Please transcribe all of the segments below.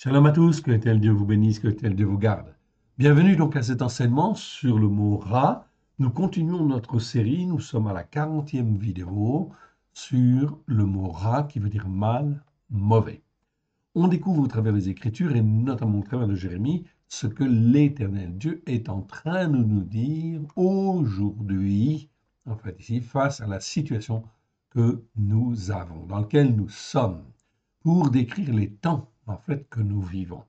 Shalom à tous, que tel Dieu vous bénisse, que tel Dieu vous garde. Bienvenue donc à cet enseignement sur le mot rat. Nous continuons notre série, nous sommes à la 40e vidéo sur le mot rat qui veut dire mal, mauvais. On découvre au travers des Écritures et notamment au travers de Jérémie ce que l'Éternel Dieu est en train de nous dire aujourd'hui, en fait ici, face à la situation que nous avons, dans laquelle nous sommes, pour décrire les temps en fait que nous vivons.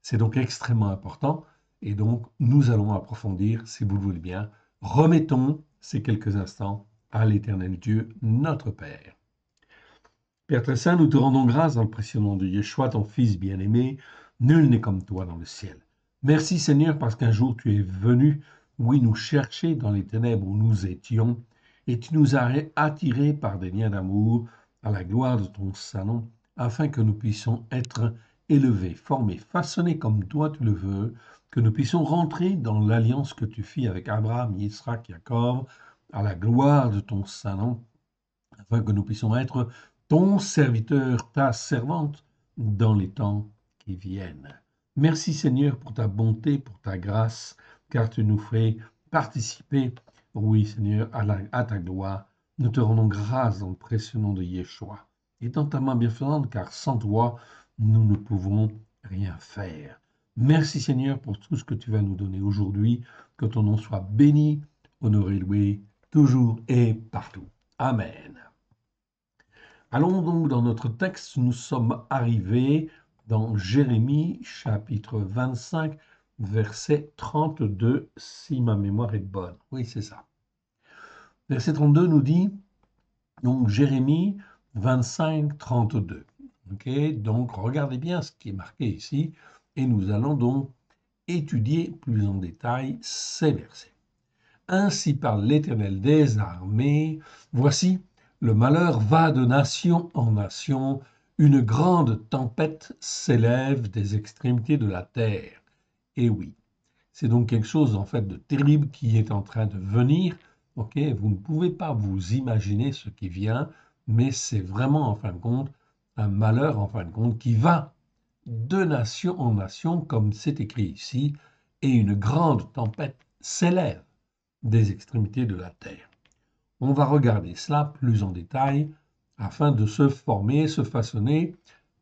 C'est donc extrêmement important et donc nous allons approfondir, si vous le voulez bien. Remettons ces quelques instants à l'Éternel Dieu, notre Père. Père très saint, nous te rendons grâce dans le précieux nom de Yeshua, ton Fils bien-aimé. Nul n'est comme toi dans le ciel. Merci Seigneur parce qu'un jour tu es venu, oui, nous chercher dans les ténèbres où nous étions et tu nous as attirés par des liens d'amour à la gloire de ton saint nom afin que nous puissions être élevés, formés, façonnés comme toi tu le veux, que nous puissions rentrer dans l'alliance que tu fis avec Abraham, Isaac, Jacob, à la gloire de ton saint nom, afin que nous puissions être ton serviteur, ta servante, dans les temps qui viennent. Merci Seigneur pour ta bonté, pour ta grâce, car tu nous fais participer, oui Seigneur, à ta gloire. Nous te rendons grâce dans le précieux nom de Yeshua. Et dans ta main bienfaisante, car sans toi, nous ne pouvons rien faire. Merci Seigneur pour tout ce que tu vas nous donner aujourd'hui. Que ton nom soit béni, honoré, loué, toujours et partout. Amen. Allons donc dans notre texte, nous sommes arrivés dans Jérémie chapitre 25, verset 32, si ma mémoire est bonne. Oui, c'est ça. Verset 32 nous dit, donc Jérémie 25, 32. Donc regardez bien ce qui est marqué ici, et nous allons donc étudier plus en détail ces versets. Ainsi parle l'Éternel des armées, voici, le malheur va de nation en nation, une grande tempête s'élève des extrémités de la terre. Et oui, c'est donc quelque chose en fait de terrible qui est en train de venir. Vous ne pouvez pas vous imaginer ce qui vient, mais c'est vraiment en fin de compte un malheur en fin de compte qui va de nation en nation, comme c'est écrit ici, et une grande tempête s'élève des extrémités de la terre. On va regarder cela plus en détail afin de se former, se façonner.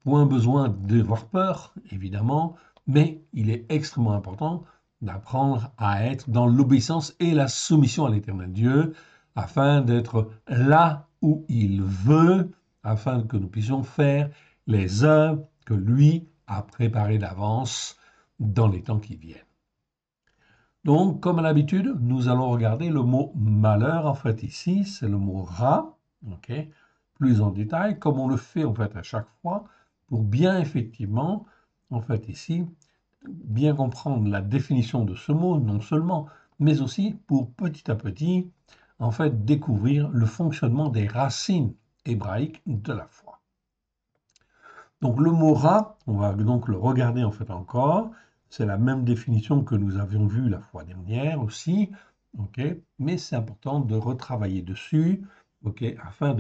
Point besoin d'avoir peur, évidemment, mais il est extrêmement important d'apprendre à être dans l'obéissance et la soumission à l'Éternel Dieu afin d'être là où il veut, afin que nous puissions faire les œuvres que lui a préparées d'avance dans les temps qui viennent. Donc, comme à l'habitude, nous allons regarder le mot malheur. En fait, ici, c'est le mot rat, plus en détail, comme on le fait en fait à chaque fois, pour bien effectivement, en fait ici, bien comprendre la définition de ce mot, non seulement, mais aussi pour petit à petit, en fait, découvrir le fonctionnement des racines hébraïques de la foi. Donc, le mot rat, on va donc le regarder en fait encore. C'est la même définition que nous avions vue la fois dernière aussi, mais c'est important de retravailler dessus, afin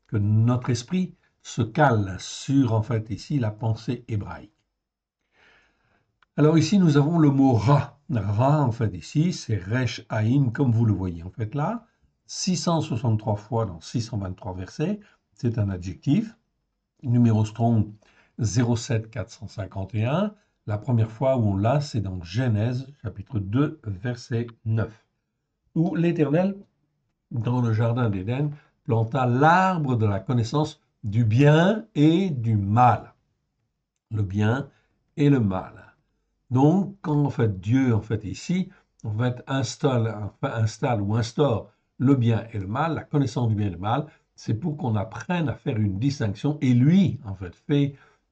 que notre esprit se cale sur, en fait, ici, la pensée hébraïque. Alors ici, nous avons le mot ra. Ra, en fait, ici, c'est resh haïm, comme vous le voyez, en fait, là, 663 fois dans 623 versets, c'est un adjectif. Numéro Strong 07451. La première fois où on l'a, c'est dans Genèse, chapitre 2, verset 9, où l'Éternel, dans le jardin d'Éden, planta l'arbre de la connaissance du bien et du mal. Le bien et le mal. Donc, quand en fait Dieu, en fait ici, en fait installe ou instaure le bien et le mal, la connaissance du bien et du mal, c'est pour qu'on apprenne à faire une distinction, et lui, en fait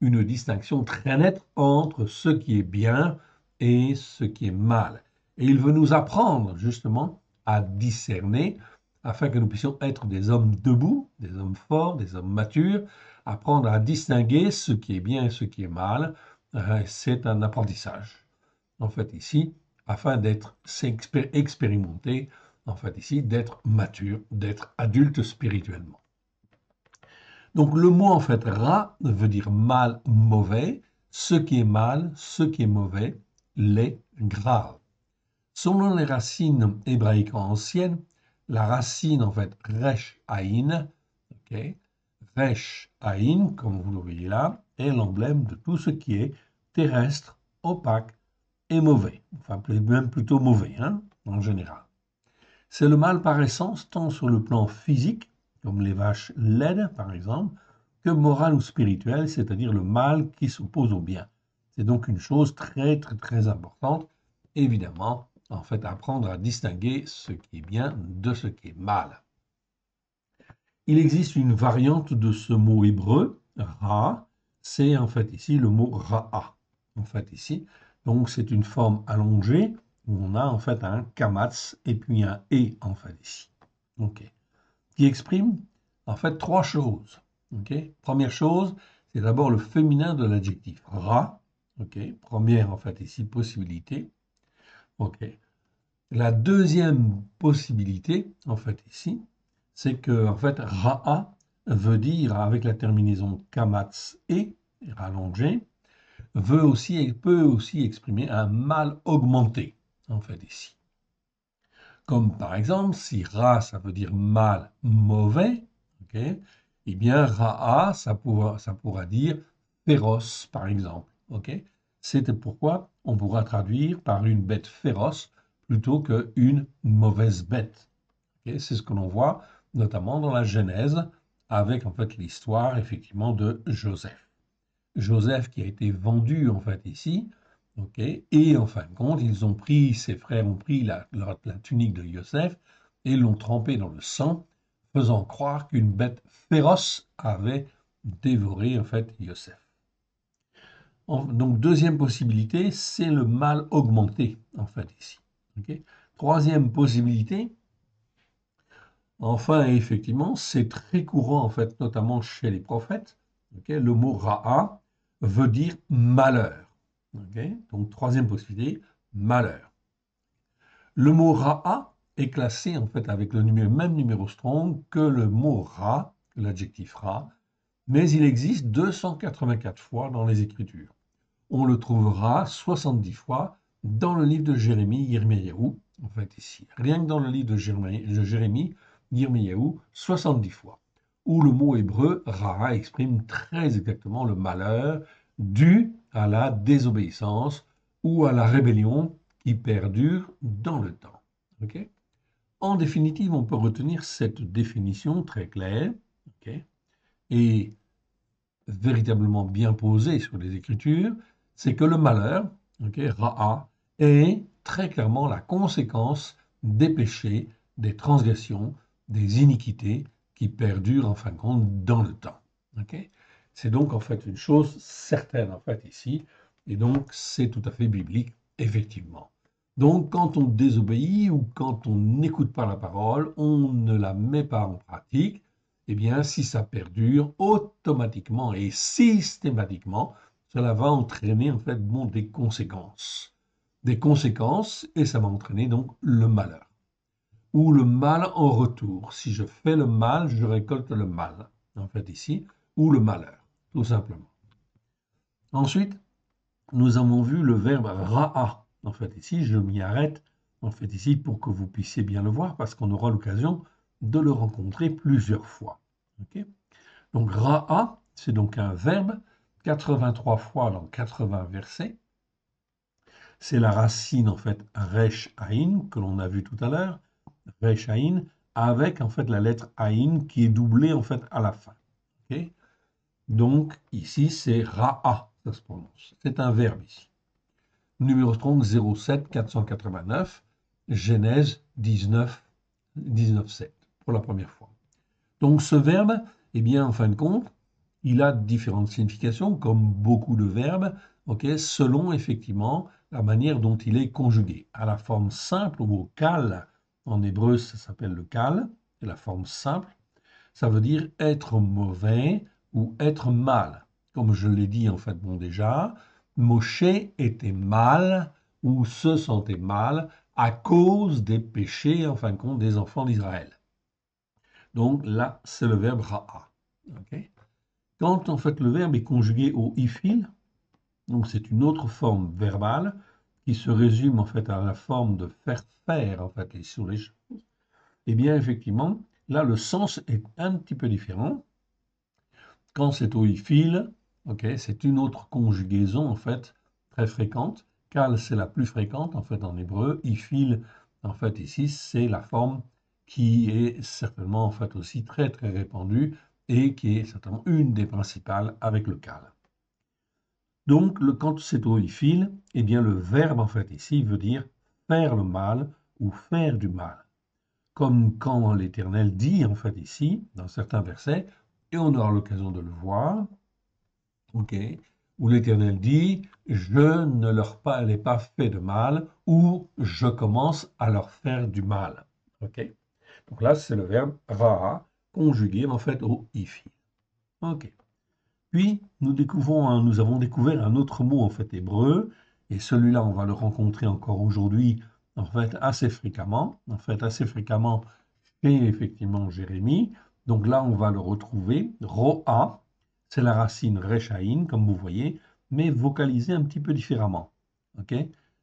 une distinction très nette entre ce qui est bien et ce qui est mal. Et il veut nous apprendre justement à discerner, afin que nous puissions être des hommes debout, des hommes forts, des hommes matures, apprendre à distinguer ce qui est bien et ce qui est mal. C'est un apprentissage, en fait ici, afin d'être expérimenté, en fait ici, d'être mature, d'être adulte spirituellement. Donc le mot en fait ra veut dire mal, mauvais. ce qui est mal, ce qui est mauvais, l'est grave. Selon les racines hébraïques anciennes, la racine en fait resh aïn, ok, resh aïn, comme vous le voyez là, est l'emblème de tout ce qui est terrestre, opaque et mauvais, enfin même plutôt mauvais hein, en général. C'est le mal par essence, tant sur le plan physique, comme les vaches laides par exemple, que moral ou spirituel, c'est-à-dire le mal qui s'oppose au bien. C'est donc une chose très très très importante, évidemment, en fait, apprendre à distinguer ce qui est bien de ce qui est mal. Il existe une variante de ce mot hébreu, ra, c'est en fait ici le mot ra'a, en fait ici. Donc c'est une forme allongée où on a en fait un kamatz et puis un et en fait ici. Ok. Qui exprime en fait trois choses. Ok. Première chose, c'est d'abord le féminin de l'adjectif ra. Ok. Première en fait ici possibilité. Ok. La deuxième possibilité, en fait, ici, c'est que, en fait, ra'a veut dire, avec la terminaison kamatz et, rallongé, peut aussi exprimer un mal augmenté, en fait, ici. Comme par exemple, si ra, ça veut dire mal mauvais, ok, eh bien, ra'a, ça pourra dire féroce, par exemple, ok. C'est pourquoi on pourra traduire par une bête féroce plutôt qu'une mauvaise bête. Okay, c'est ce que l'on voit notamment dans la Genèse avec en fait l'histoire effectivement de Joseph. Joseph qui a été vendu en fait ici, ok, et en fin de compte ses frères ont pris la tunique de Joseph et l'ont trempée dans le sang, faisant croire qu'une bête féroce avait dévoré en fait Joseph. Donc, deuxième possibilité, c'est le mal augmenté, en fait, ici. Okay. Troisième possibilité, enfin, effectivement, c'est très courant, en fait, notamment chez les prophètes. Okay. Le mot ra'a veut dire malheur. Okay. Donc, troisième possibilité, malheur. Le mot ra'a est classé, en fait, avec le même numéro strong que le mot ra, l'adjectif ra, mais il existe 284 fois dans les Écritures. On le trouvera 70 fois dans le livre de Jérémie, Yirmiyahu, en fait ici. Rien que dans le livre de Jérémie, Yirmiyahu, 70 fois, où le mot hébreu Ra exprime très exactement le malheur dû à la désobéissance ou à la rébellion qui perdure dans le temps. Okay. En définitive, on peut retenir cette définition très claire okay, et véritablement bien posée sur les Écritures, c'est que le malheur, okay, ra'a, est très clairement la conséquence des péchés, des transgressions, des iniquités qui perdurent en fin de compte dans le temps. Okay. C'est donc en fait une chose certaine en fait ici, et donc c'est tout à fait biblique, effectivement. Donc quand on désobéit ou quand on n'écoute pas la parole, on ne la met pas en pratique, eh bien, si ça perdure, automatiquement et systématiquement, cela va entraîner en fait bon, des conséquences. Des conséquences, et ça va entraîner donc le malheur. Ou le mal en retour. Si je fais le mal, je récolte le mal, en fait ici, ou le malheur, tout simplement. Ensuite, nous avons vu le verbe ra'a. En fait ici, je m'y arrête, en fait ici, pour que vous puissiez bien le voir, parce qu'on aura l'occasion de le rencontrer plusieurs fois. Okay. Donc ra'a, c'est donc un verbe, 83 fois dans 80 versets. C'est la racine en fait resh aïn que l'on a vu tout à l'heure, resh aïn, avec en fait la lettre aïn qui est doublée en fait à la fin. Okay. Donc ici c'est ra'a, ça se prononce. C'est un verbe ici. Numéro strong 07 489, Genèse 19, 19,7 pour la première fois. Donc ce verbe, eh bien en fin de compte, il a différentes significations, comme beaucoup de verbes, okay, selon effectivement la manière dont il est conjugué. À la forme simple ou au kal, en hébreu ça s'appelle le kal, c'est la forme simple, ça veut dire être mauvais ou être mal. Comme je l'ai dit en fait bon déjà, Moshe était mal ou se sentait mal à cause des péchés en fin de compte des enfants d'Israël. Donc là, c'est le verbe ra'a. Okay. Quand en fait le verbe est conjugué au ifil, Donc c'est une autre forme verbale qui se résume en fait à la forme de faire en fait sur les choses. Eh bien effectivement, là le sens est un petit peu différent. Quand c'est au file, ok, c'est une autre conjugaison en fait très fréquente. Kal c'est la plus fréquente en fait en hébreu. Ifil en fait ici c'est la forme qui est certainement en fait aussi très très répandue et qui est certainement une des principales avec le kal. Donc quand c'est au file, eh bien le verbe en fait ici veut dire faire le mal ou faire du mal. Comme quand l'Éternel dit en fait ici dans certains versets, et on aura l'occasion de le voir, ok, où l'Éternel dit, je ne leur ai pas fait de mal, ou je commence à leur faire du mal. Ok. Donc là, c'est le verbe ra'a, conjugué en fait au ifi. Ok. Puis, nous avons découvert un autre mot en fait hébreu, et celui-là, on va le rencontrer encore aujourd'hui, en fait, assez fréquemment, chez effectivement Jérémie. Donc là, on va le retrouver, ro'a, c'est la racine rechaïn, comme vous voyez, mais vocalisé un petit peu différemment. Ok.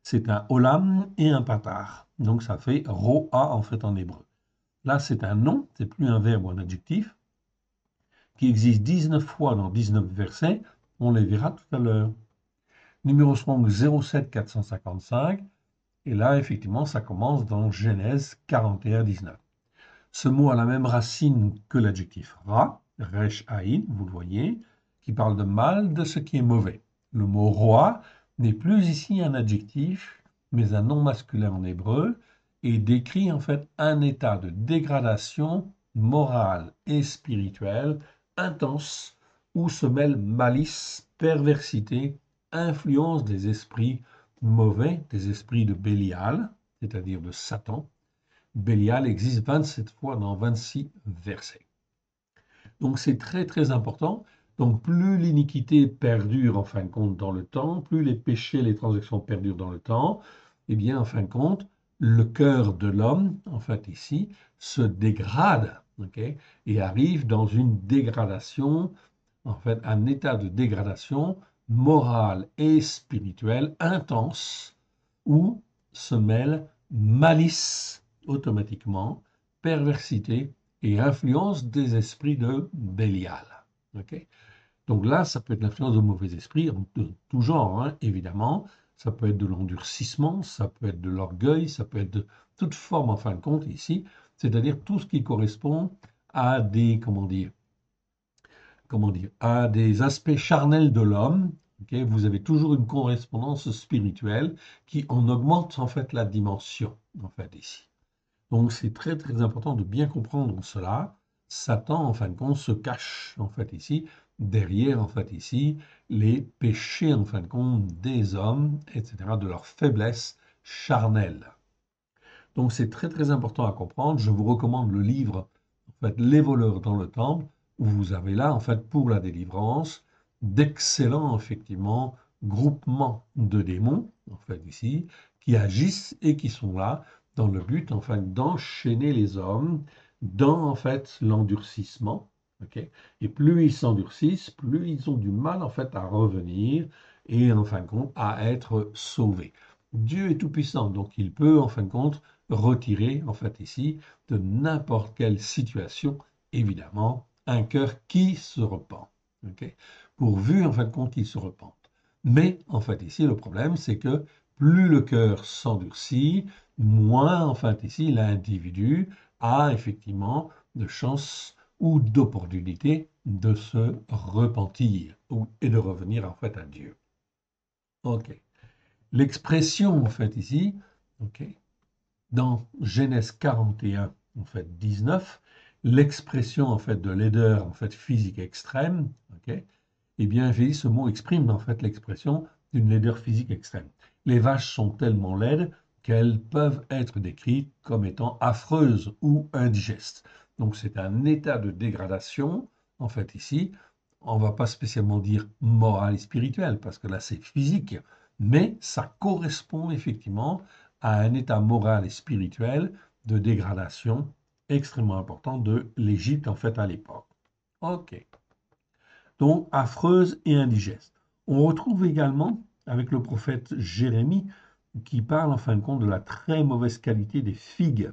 C'est un olam et un patar. Donc ça fait ro'a en fait en hébreu. Là, c'est un nom, c'est plus un verbe ou un adjectif, qui existe 19 fois dans 19 versets. On les verra tout à l'heure. Numéro Strong 07 455. Et là, effectivement, ça commence dans Genèse 41, 19. Ce mot a la même racine que l'adjectif ra, resh aïn, vous le voyez, qui parle de mal, de ce qui est mauvais. Le mot roi n'est plus ici un adjectif, mais un nom masculin en hébreu, et décrit en fait un état de dégradation morale et spirituelle intense où se mêlent malice, perversité, influence des esprits mauvais, des esprits de Bélial, c'est-à-dire de Satan. Bélial existe 27 fois dans 26 versets. Donc c'est très très important. Donc plus l'iniquité perdure en fin de compte dans le temps, plus les péchés, les transactions perdurent dans le temps, eh bien en fin de compte, le cœur de l'homme, en fait ici, se dégrade, okay, et arrive dans une dégradation, en fait un état de dégradation morale et spirituelle intense où se mêlent malice automatiquement, perversité et influence des esprits de Bélial. Okay. Donc là, ça peut être l'influence de mauvais esprits de tout genre, hein, évidemment. Ça peut être de l'endurcissement, ça peut être de l'orgueil, ça peut être de toute forme en fin de compte ici, c'est-à-dire tout ce qui correspond à des, à des aspects charnels de l'homme. Okay, vous avez toujours une correspondance spirituelle qui en augmente en fait la dimension, en fait, ici. Donc c'est très très important de bien comprendre cela. Satan, en fin de compte, se cache, en fait, ici, derrière, en fait, ici, les péchés, en fin de compte, des hommes, etc., de leur faiblesse charnelle. Donc c'est très très important à comprendre. Je vous recommande le livre, en fait, Les voleurs dans le temple, où vous avez là, en fait, pour la délivrance, d'excellents, effectivement, groupements de démons, en fait, ici, qui agissent et qui sont là dans le but, en fait, d'enchaîner les hommes dans, en fait, l'endurcissement. Okay. Et plus ils s'endurcissent, plus ils ont du mal, en fait, à revenir et, en fin de compte, à être sauvés. Dieu est tout-puissant, donc il peut, en fin de compte, retirer, en fait, ici, de n'importe quelle situation, évidemment, un cœur qui se repent. Okay, pourvu, en fin de compte, qu'il se repente. Mais, en fait, ici, le problème, c'est que plus le cœur s'endurcit, moins, en fait, ici, l'individu a effectivement de chances ou d'opportunités de se repentir et de revenir, en fait, à Dieu. OK. L'expression, en fait, ici, OK, dans Genèse 41, en fait, 19, l'expression, en fait, de laideur, en fait, physique extrême, OK, eh bien, ce mot exprime, en fait, l'expression d'une laideur physique extrême. Les vaches sont tellement laides qu'elles peuvent être décrites comme étant affreuses ou indigestes. Donc, c'est un état de dégradation, en fait, ici. On ne va pas spécialement dire moral et spirituel, parce que là, c'est physique, mais ça correspond effectivement à un état moral et spirituel de dégradation extrêmement important de l'Égypte, en fait, à l'époque. OK. Donc, affreuse et indigeste. On retrouve également avec le prophète Jérémie qui parle en fin de compte de la très mauvaise qualité des figues.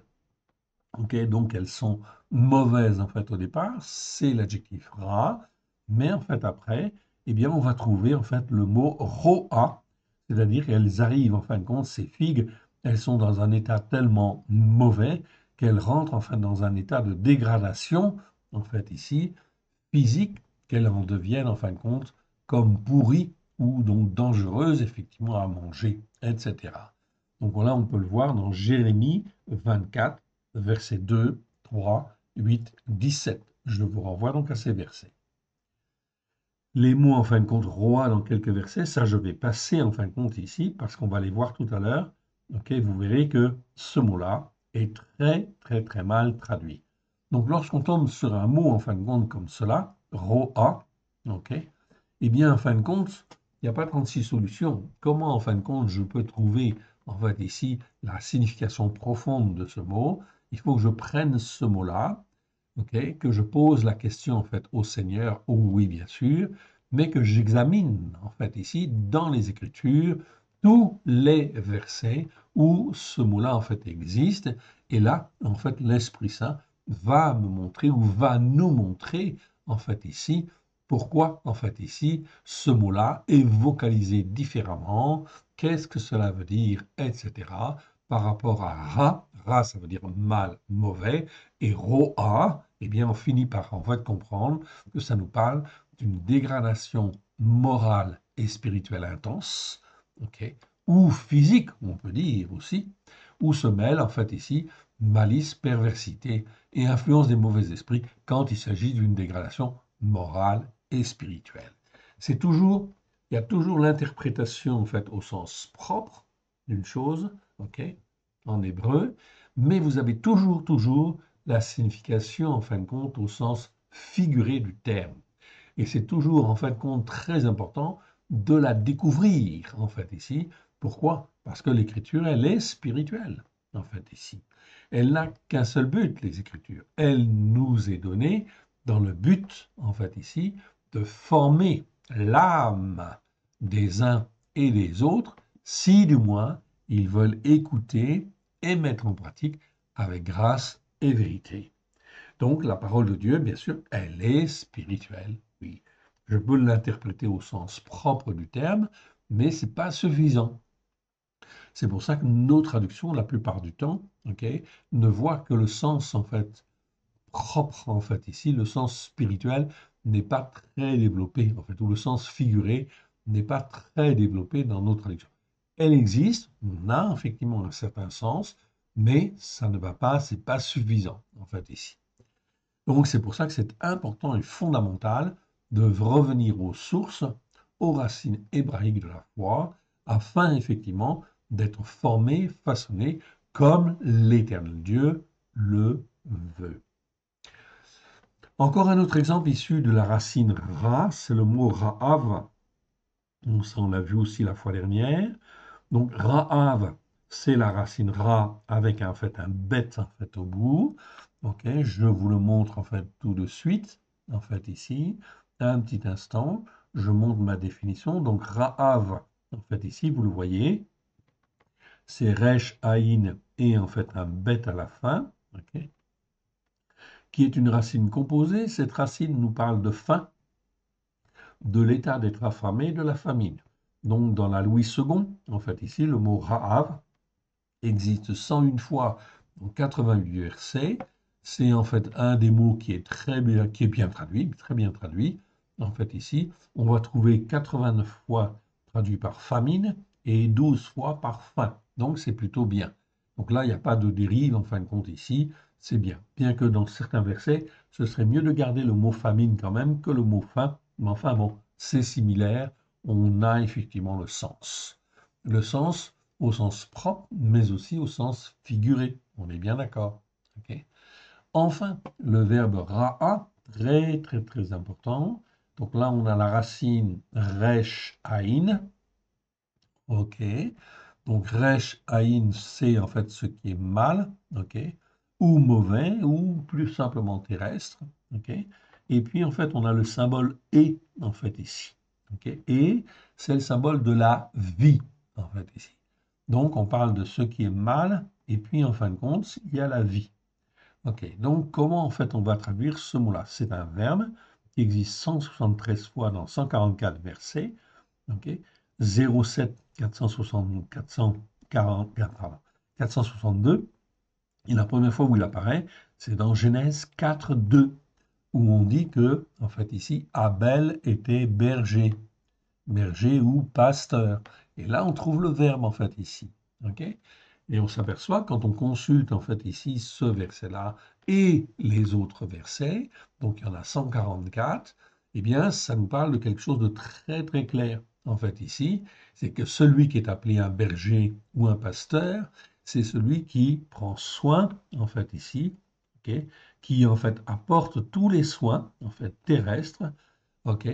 Ok, donc elles sont mauvaises en fait au départ, c'est l'adjectif ra, mais en fait après, eh bien on va trouver en fait le mot roa, c'est-à-dire qu'elles arrivent en fin de compte, ces figues, elles sont dans un état tellement mauvais qu'elles rentrent en fait dans un état de dégradation, en fait ici, physique, qu'elles en deviennent en fin de compte comme pourries ou donc dangereuses effectivement à manger, etc. Donc voilà, on peut le voir dans Jérémie 24, versets 2, 3, 8, 17. Je vous renvoie donc à ces versets. Les mots en fin de compte roi dans quelques versets, ça je vais passer en fin de compte ici parce qu'on va les voir tout à l'heure. Ok, vous verrez que ce mot-là est très mal traduit. Donc lorsqu'on tombe sur un mot en fin de compte comme cela, roa, ok, eh bien en fin de compte, il n'y a pas 36 solutions. Comment en fin de compte je peux trouver en fait ici la signification profonde de ce mot? Il faut que je prenne ce mot-là, ok, que je pose la question en fait au Seigneur, oh oui bien sûr, mais que j'examine en fait ici dans les Écritures tous les versets où ce mot-là en fait existe, et là en fait l'Esprit Saint va me montrer ou va nous montrer en fait ici pourquoi en fait ici ce mot-là est vocalisé différemment, qu'est-ce que cela veut dire, etc. Par rapport à ra, ra ça veut dire mal, mauvais, et roa, eh bien, on finit par en fait comprendre que ça nous parle d'une dégradation morale et spirituelle intense, ok, ou physique, on peut dire aussi, où se mêle en fait ici malice, perversité et influence des mauvais esprits quand il s'agit d'une dégradation morale et spirituelle. C'est toujours, il y a toujours l'interprétation en fait au sens propre d'une chose, ok, en hébreu, mais vous avez toujours la signification, en fin de compte, au sens figuré du terme. Et c'est toujours, en fin de compte, très important de la découvrir, en fait, ici. Pourquoi? Parce que l'écriture, elle est spirituelle, en fait, ici. Elle n'a qu'un seul but, les écritures. Elle nous est donnée dans le but, en fait, ici, de former l'âme des uns et des autres, si du moins ils veulent écouter et mettre en pratique avec grâce et vérité. Donc la parole de Dieu, bien sûr, elle est spirituelle, oui. Je peux l'interpréter au sens propre du terme, mais ce n'est pas suffisant. C'est pour ça que nos traductions, la plupart du temps, ok, ne voient que le sens en fait propre en fait ici, le sens spirituel n'est pas très développé en fait, ou le sens figuré n'est pas très développé dans nos traductions. Elle existe, on a effectivement un certain sens, mais ça ne va pas, c'est pas suffisant en fait ici. Donc c'est pour ça que c'est important et fondamental de revenir aux sources, aux racines hébraïques de la foi, afin effectivement d'être formé, façonné comme l'Éternel Dieu le veut. Encore un autre exemple issu de la racine ra, c'est le mot ra'av. Ça, on l'a vu aussi la fois dernière. Donc ra'av, c'est la racine ra avec en fait un bet en fait au bout. Ok, je vous le montre en fait tout de suite. En fait ici, un petit instant, je montre ma définition. Donc ra'av, en fait ici, vous le voyez, c'est resh aïn et en fait un bet à la fin. Ok, qui est une racine composée. Cette racine nous parle de faim, de l'état d'être affamé, de la famine. Donc dans la Louis II, en fait ici, le mot ra'av existe 101 fois dans 88 versets. C'est en fait un des mots qui est bien traduit, très bien traduit. En fait ici, on va trouver 89 fois traduit par famine et 12 fois par faim. Donc c'est plutôt bien. Donc là, il n'y a pas de dérive en fin de compte ici, c'est bien. Bien que dans certains versets, ce serait mieux de garder le mot famine quand même que le mot faim. Mais enfin bon, c'est similaire, on a effectivement le sens. Le sens au sens propre, mais aussi au sens figuré. On est bien d'accord. Okay. Enfin, le verbe ra'a, très important. Donc là, on a la racine resh aïn. Ok. Donc resh aïn, c'est en fait ce qui est mal, ok, ou mauvais, ou plus simplement terrestre, ok. Et puis en fait, on a le symbole et en fait ici, ok. Et c'est le symbole de la vie, en fait, ici. Donc, on parle de ce qui est mal, et puis, en fin de compte, il y a la vie. Ok, donc comment en fait on va traduire ce mot-là? C'est un verbe qui existe 173 fois dans 144 versets, ok? 07 460, 440, pardon, 462. Et la première fois où il apparaît, c'est dans Genèse 4, 2, où on dit que, en fait ici, Abel était berger, berger ou pasteur. Et là, on trouve le verbe en fait ici, ok? Et on s'aperçoit quand on consulte en fait ici ce verset-là et les autres versets, donc il y en a 144, eh bien ça nous parle de quelque chose de très très clair. En fait ici, c'est que celui qui est appelé un berger ou un pasteur, c'est celui qui prend soin en fait ici, ok, qui en fait apporte tous les soins en fait terrestres, ok,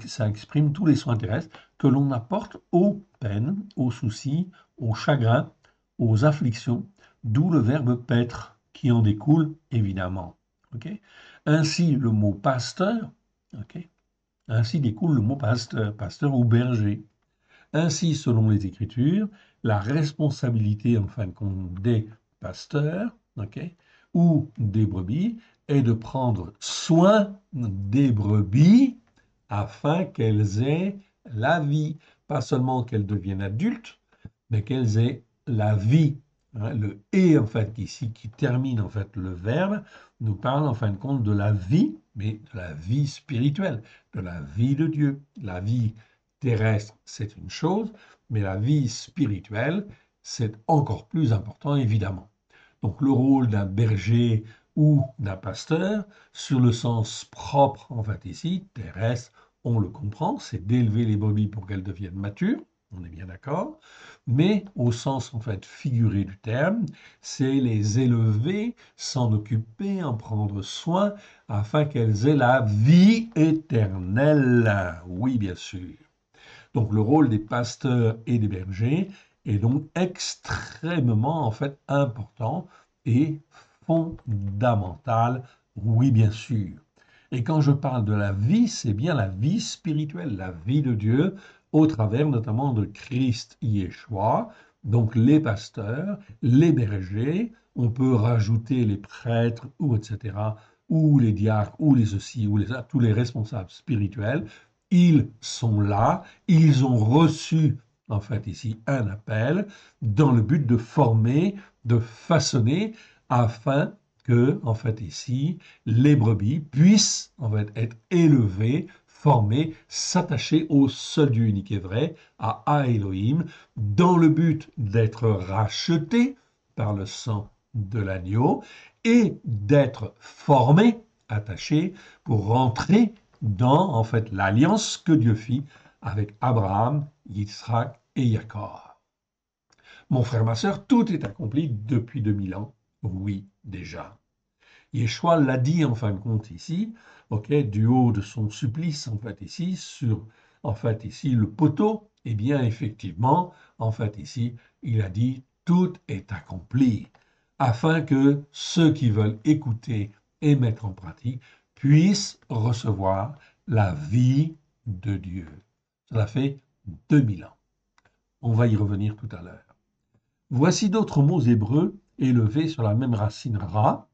ça exprime tous les soins terrestres que l'on apporte aux peines, aux soucis, aux chagrins, aux afflictions, d'où le verbe paître qui en découle évidemment. Ok. Ainsi, le mot pasteur, ok, ainsi découle le mot pasteur, pasteur ou berger. Ainsi, selon les Écritures, la responsabilité en fin de compte des pasteurs, ok, ou des brebis est de prendre soin des brebis afin qu'elles aient la vie. Pas seulement qu'elles deviennent adultes, mais qu'elles aient la vie. Hein, le et en fait ici qui termine en fait le verbe nous parle en fin de compte de la vie, mais de la vie spirituelle, de la vie de Dieu. La vie terrestre, c'est une chose, mais la vie spirituelle, c'est encore plus important évidemment. Donc le rôle d'un berger ou d'un pasteur, sur le sens propre en fait ici, terrestre, on le comprend, c'est d'élever les brebis pour qu'elles deviennent matures, on est bien d'accord, mais au sens en fait figuré du terme, c'est les élever, s'en occuper, en prendre soin, afin qu'elles aient la vie éternelle. Oui, bien sûr. Donc le rôle des pasteurs et des bergers est donc extrêmement en fait important et fondamental, oui bien sûr. Et quand je parle de la vie, c'est bien la vie spirituelle, la vie de Dieu, au travers notamment de Christ Yeshua, donc les pasteurs, les bergers, on peut rajouter les prêtres, ou etc., ou les diacres, ou les ceci, ou tous les responsables spirituels, ils sont là, ils ont reçu en fait ici un appel dans le but de former, de façonner, afin que en fait ici les brebis puissent en fait être élevées, formées, s'attacher au seul Dieu unique et vrai, à Elohim, dans le but d'être rachetés par le sang de l'agneau et d'être formés, attachés pour rentrer dans en fait l'alliance que Dieu fit avec Abraham, Yitzhak et Jacob. Mon frère, ma sœur, tout est accompli depuis 2000 ans. Oui, déjà. Yeshua l'a dit en fin de compte ici, ok, du haut de son supplice, en fait ici, sur, en fait ici, le poteau, eh bien effectivement, en fait ici, il a dit, tout est accompli, afin que ceux qui veulent écouter et mettre en pratique puissent recevoir la vie de Dieu. Cela fait 2000 ans. On va y revenir tout à l'heure. Voici d'autres mots hébreux élevés sur la même racine ra.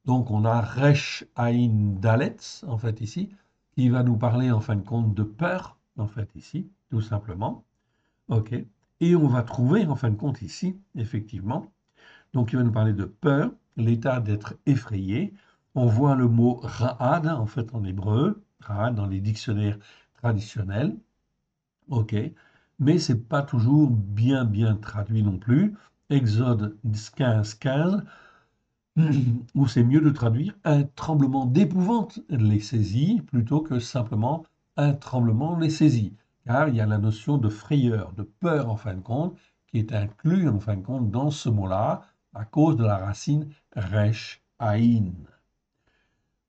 Donc on a Resh Aïn Dalet, en fait ici, qui va nous parler en fin de compte de peur, en fait ici, tout simplement. OK. Et on va trouver en fin de compte ici, effectivement, donc il va nous parler de peur, l'état d'être effrayé. On voit le mot Ra'ad, en fait en hébreu, Ra'ad dans les dictionnaires traditionnels. OK. Mais c'est pas toujours bien traduit non plus. Exode 15, 15 où c'est mieux de traduire un tremblement d'épouvante les saisit plutôt que simplement un tremblement les saisit. Car il y a la notion de frayeur, de peur en fin de compte, qui est inclus en fin de compte dans ce mot-là à cause de la racine resh aïn.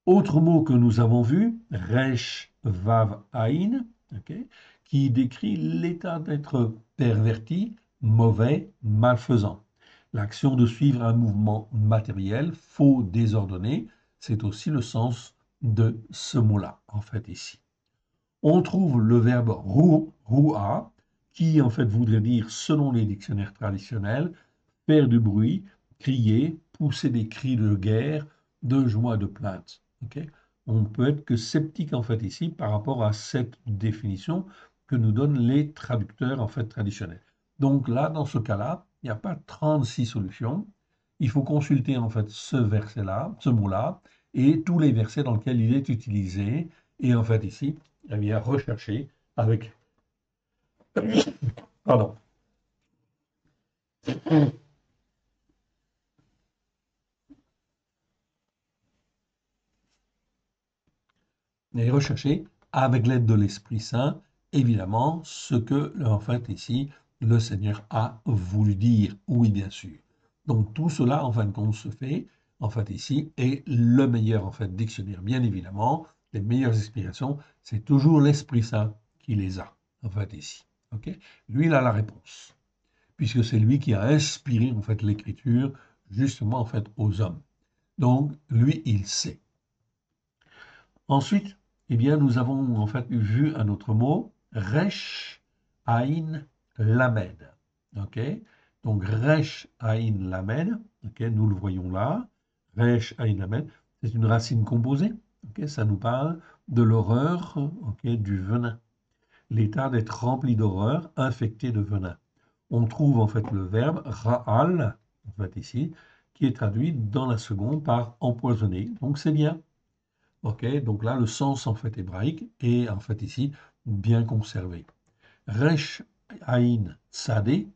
Autre mot que nous avons vu, resh vav aïn, okay, qui décrit l'état d'être perverti, mauvais, malfaisant. L'action de suivre un mouvement matériel, faux, désordonné, c'est aussi le sens de ce mot-là, en fait, ici. On trouve le verbe roua, qui en fait voudrait dire, selon les dictionnaires traditionnels, faire du bruit, crier, pousser des cris de guerre, de joie, de plainte. Okay. On ne peut être que sceptique en fait ici par rapport à cette définition que nous donnent les traducteurs en fait traditionnels. Donc là, dans ce cas-là, il n'y a pas 36 solutions. Il faut consulter en fait ce verset-là, ce mot-là, et tous les versets dans lesquels il est utilisé. Et en fait ici, eh bien, rechercher avec, pardon, et rechercher avec l'aide de l'Esprit Saint, évidemment, ce que, en fait, ici, le Seigneur a voulu dire. Oui, bien sûr. Donc, tout cela, en fin de compte, se fait, en fait, ici, et le meilleur, en fait, dictionnaire, bien évidemment, les meilleures explications, c'est toujours l'Esprit Saint qui les a, en fait, ici. OK? Lui, il a la réponse, puisque c'est lui qui a inspiré, en fait, l'écriture, justement, en fait, aux hommes. Donc, lui, il sait. Ensuite, eh bien, nous avons en fait vu un autre mot, Resh Ain Lamed. Ok? Donc, Resh Ain Lamed, ok, nous le voyons là. Resh Ain Lamed, c'est une racine composée. Ok, ça nous parle de l'horreur, ok, du venin. L'état d'être rempli d'horreur, infecté de venin. On trouve en fait le verbe Ra'al, en fait ici, qui est traduit dans la seconde par empoisonné. Donc, c'est bien. Ok, donc là, le sens en fait hébraïque est en fait ici bien conservé. Resh Aïn Tzadé,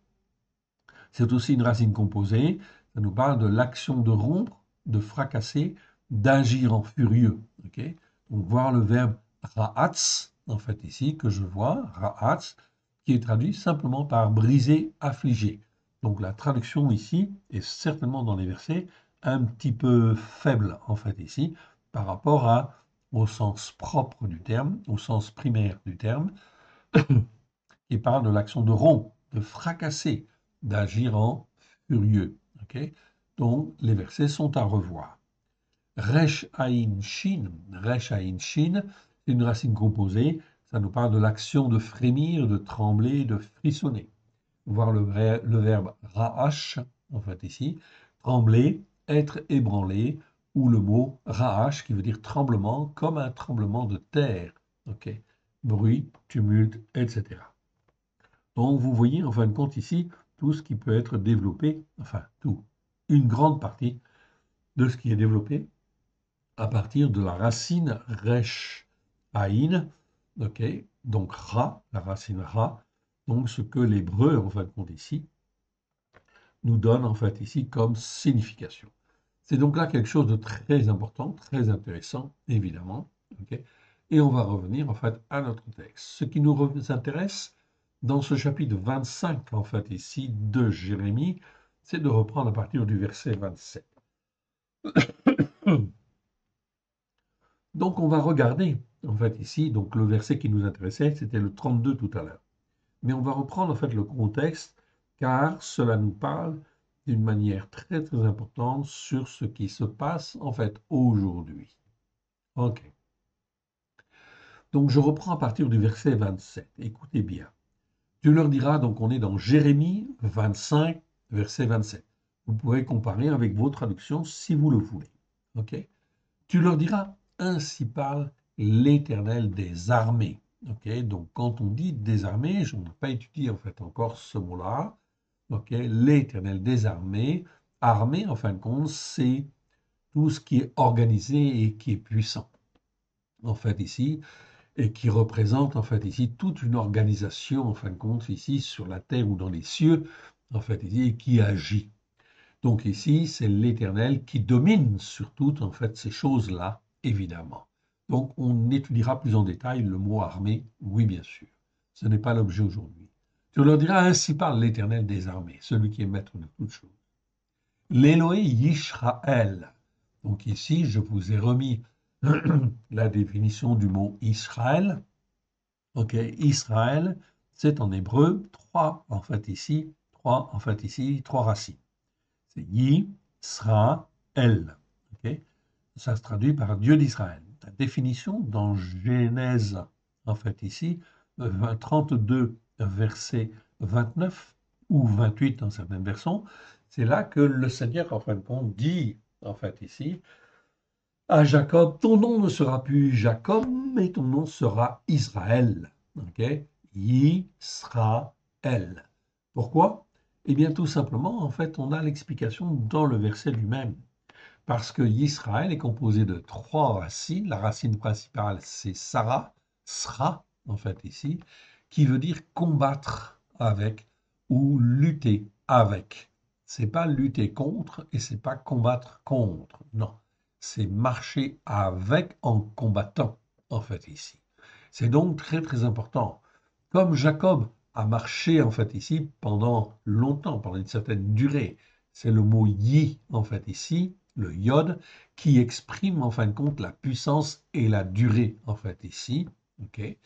c'est aussi une racine composée. Ça nous parle de l'action de rompre, de fracasser, d'agir en furieux. Ok, donc voir le verbe ra'atz, en fait ici, que je vois, ra'atz, qui est traduit simplement par briser, affliger. Donc la traduction ici est certainement dans les versets un petit peu faible, en fait ici, par rapport au sens propre du terme, au sens primaire du terme, qui parle de l'action de rompre, de fracasser, d'agir en furieux. Okay, donc, les versets sont à revoir. Resh Aïn Shin, Resh Aïn Shin, c'est une racine composée. Ça nous parle de l'action de frémir, de trembler, de frissonner. Voir le verbe ra'ash, en fait ici, trembler, être ébranlé, ou le mot ra'ash qui veut dire tremblement, comme un tremblement de terre. Ok, bruit, tumulte, etc. Donc vous voyez en fin de compte ici tout ce qui peut être développé, enfin tout, une grande partie de ce qui est développé à partir de la racine resh aïn, ok, donc ra, la racine ra, donc ce que l'hébreu en fin de compte ici nous donne en fait ici comme signification. C'est donc là quelque chose de très important, très intéressant, évidemment, ok, et on va revenir en fait à notre texte. Ce qui nous intéresse dans ce chapitre 25, en fait, ici, de Jérémie, c'est de reprendre à partir du verset 27. Donc, on va regarder, en fait, ici, donc le verset qui nous intéressait, c'était le 32 tout à l'heure. Mais on va reprendre, en fait, le contexte, car cela nous parle d'une manière très, très importante sur ce qui se passe, en fait, aujourd'hui. OK. Donc, je reprends à partir du verset 27. Écoutez bien. Tu leur diras, donc on est dans Jérémie 25, verset 27. Vous pourrez comparer avec vos traductions si vous le voulez. Ok. Tu leur diras, ainsi parle l'Éternel des armées. Ok. Donc quand on dit des armées, je n'ai pas étudié en fait encore ce mot-là. Ok. L'Éternel des armées. Armée, en fin de compte, c'est tout ce qui est organisé et qui est puissant. En fait, ici, et qui représente en fait ici toute une organisation en fin de compte ici sur la terre ou dans les cieux en fait ici et qui agit. Donc ici c'est l'Éternel qui domine sur toutes en fait ces choses-là évidemment. Donc on étudiera plus en détail le mot armée, oui bien sûr. Ce n'est pas l'objet aujourd'hui. Tu leur diras ainsi parle l'Éternel des armées, celui qui est maître de toutes choses. L'Éloé Yishraël. Donc ici je vous ai remis la définition du mot Israël. Ok, Israël, c'est en hébreu trois racines. C'est Yi, Sra, El. Ok, ça se traduit par Dieu d'Israël. La définition dans Genèse en fait, ici, 32, verset 29 ou 28 dans certaines versions, c'est là que le Seigneur, en fin de compte, dit, en fait, ici, à Jacob, ton nom ne sera plus Jacob, mais ton nom sera Israël. Ok? Yisraël. Pourquoi? Eh bien, tout simplement, en fait, on a l'explication dans le verset lui-même. Parce que Israël est composé de trois racines. La racine principale, c'est Sarah, Sra, en fait, ici, qui veut dire combattre avec ou lutter avec. C'est pas lutter contre et c'est pas combattre contre. Non, c'est marcher avec en combattant, en fait, ici. C'est donc très, très important. Comme Jacob a marché, en fait, ici, pendant longtemps, pendant une certaine durée, c'est le mot yi, en fait, ici, le yod, qui exprime en fin de compte la puissance et la durée, en fait, ici, ok,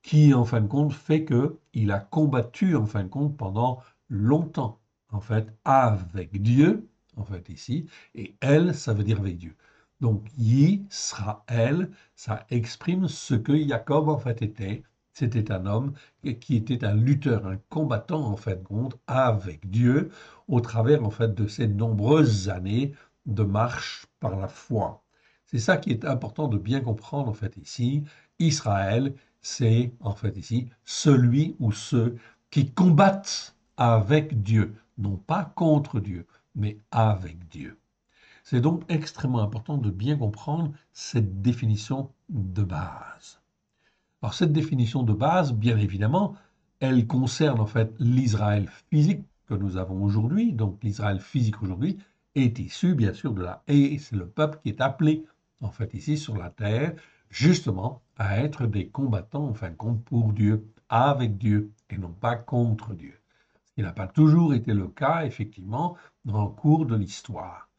qui en fin de compte fait que il a combattu en fin de compte pendant longtemps, en fait, avec Dieu, en fait, ici, et elle, ça veut dire avec Dieu. Donc, Yisraël, ça exprime ce que Jacob, en fait, était. C'était un homme qui était un lutteur, un combattant, en fin de compte, avec Dieu, au travers, en fait, de ces nombreuses années de marche par la foi. C'est ça qui est important de bien comprendre, en fait, ici. Israël, c'est en fait ici celui ou ceux qui combattent avec Dieu, non pas contre Dieu, mais avec Dieu. C'est donc extrêmement important de bien comprendre cette définition de base. Alors cette définition de base, bien évidemment, elle concerne en fait l'Israël physique que nous avons aujourd'hui. Donc l'Israël physique aujourd'hui est issu bien sûr de la et c'est le peuple qui est appelé en fait ici sur la terre justement à être des combattants en fin de compte pour Dieu, avec Dieu et non pas contre Dieu. Ce qui n'a pas toujours été le cas effectivement dans le cours de l'histoire.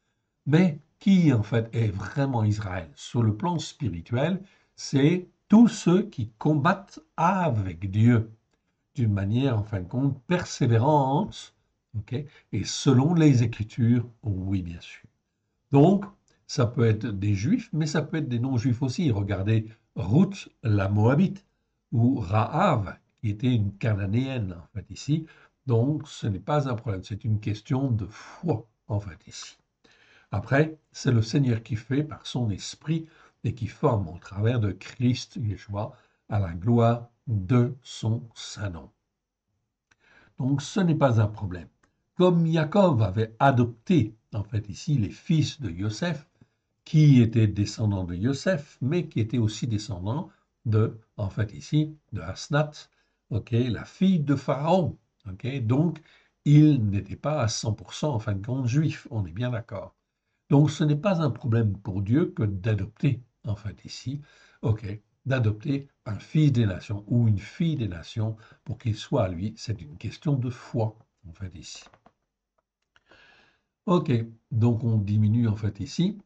Mais qui en fait est vraiment Israël? Sur le plan spirituel, c'est tous ceux qui combattent avec Dieu d'une manière, en fin de compte, persévérante, ok, et selon les Écritures, oui, bien sûr. Donc, ça peut être des Juifs, mais ça peut être des non-Juifs aussi. Regardez Ruth, la Moabite, ou Rahav, qui était une Cananéenne, en fait, ici. Donc, ce n'est pas un problème, c'est une question de foi, en fait, ici. Après, c'est le Seigneur qui fait par son esprit et qui forme au travers de Christ Yeshua à la gloire de son saint nom. Donc ce n'est pas un problème. Comme Jacob avait adopté en fait ici les fils de Joseph, qui étaient descendants de Joseph, mais qui étaient aussi descendants de, en fait ici, de Asnat, ok, la fille de Pharaon. Ok, donc il n'était pas à 100% en fin de compte juif, on est bien d'accord. Donc ce n'est pas un problème pour Dieu que d'adopter, en fait ici, ok, d'adopter un fils des nations ou une fille des nations pour qu'il soit à lui. C'est une question de foi, en fait ici. Ok, donc on diminue en fait ici.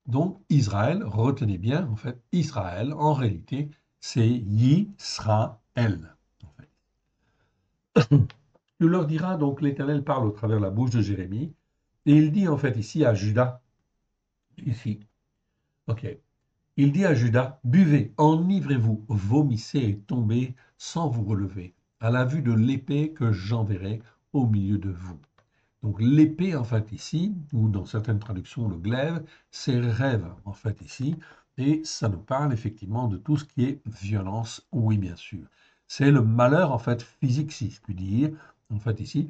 Donc Israël, retenez bien, en fait, Israël, en réalité, c'est Yisraël. En fait. Tu leur diras, donc l'Éternel parle au travers la bouche de Jérémie, et il dit en fait ici à Judas, ici, ok, il dit à Judas, buvez, enivrez-vous, vomissez et tombez sans vous relever, à la vue de l'épée que j'enverrai au milieu de vous. Donc l'épée, en fait, ici, ou dans certaines traductions, le glaive, c'est rêve, en fait, ici, et ça nous parle effectivement de tout ce qui est violence, oui, bien sûr. C'est le malheur, en fait, physique, si je puis dire, en fait, ici,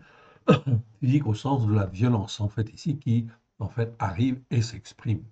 physique au sens de la violence, en fait, ici, qui, en fait, arrive et s'exprime.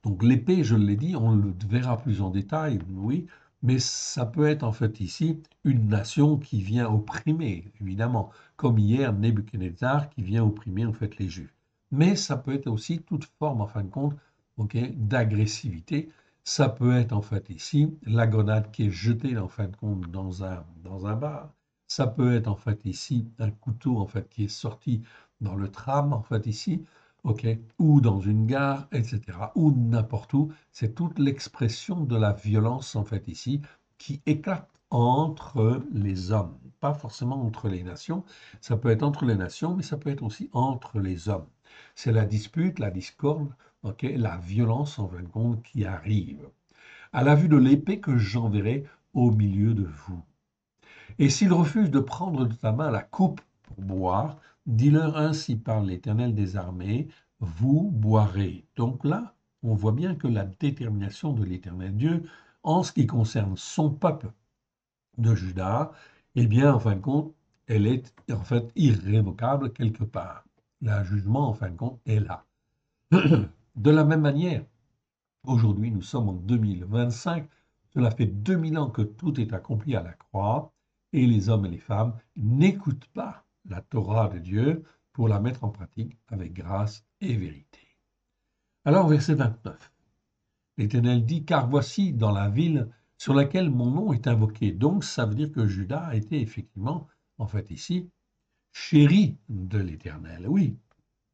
Donc l'épée, je l'ai dit, on le verra plus en détail, oui, mais ça peut être en fait ici une nation qui vient opprimer, évidemment, comme hier Nebuchadnezzar qui vient opprimer en fait les Juifs. Mais ça peut être aussi toute forme, en fin de compte, ok, d'agressivité. Ça peut être en fait ici la grenade qui est jetée en fin de compte dans un bar. Ça peut être en fait ici un couteau en fait qui est sorti dans le tram en fait ici. OK, ou dans une gare, etc., ou n'importe où. C'est toute l'expression de la violence, en fait, ici, qui éclate entre les hommes, pas forcément entre les nations. Ça peut être entre les nations, mais ça peut être aussi entre les hommes. C'est la dispute, la discorde, OK, la violence, en fin de compte, qui arrive. à la vue de l'épée que j'enverrai au milieu de vous. Et s'ils refusent de prendre de ta main la coupe pour boire, dis-leur ainsi par l'Éternel des armées, vous boirez. Donc là, on voit bien que la détermination de l'Éternel Dieu, en ce qui concerne son peuple de Juda, eh bien, en fin de compte, elle est en fait irrévocable quelque part. Le jugement, en fin de compte, est là. De la même manière, aujourd'hui, nous sommes en 2025. Cela fait 2000 ans que tout est accompli à la croix et les hommes et les femmes n'écoutent pas la Torah de Dieu pour la mettre en pratique avec grâce et vérité. Alors, verset 29. L'Éternel dit, car voici dans la ville sur laquelle mon nom est invoqué. Donc, ça veut dire que Juda a été effectivement, en fait ici, chéri de l'Éternel. Oui.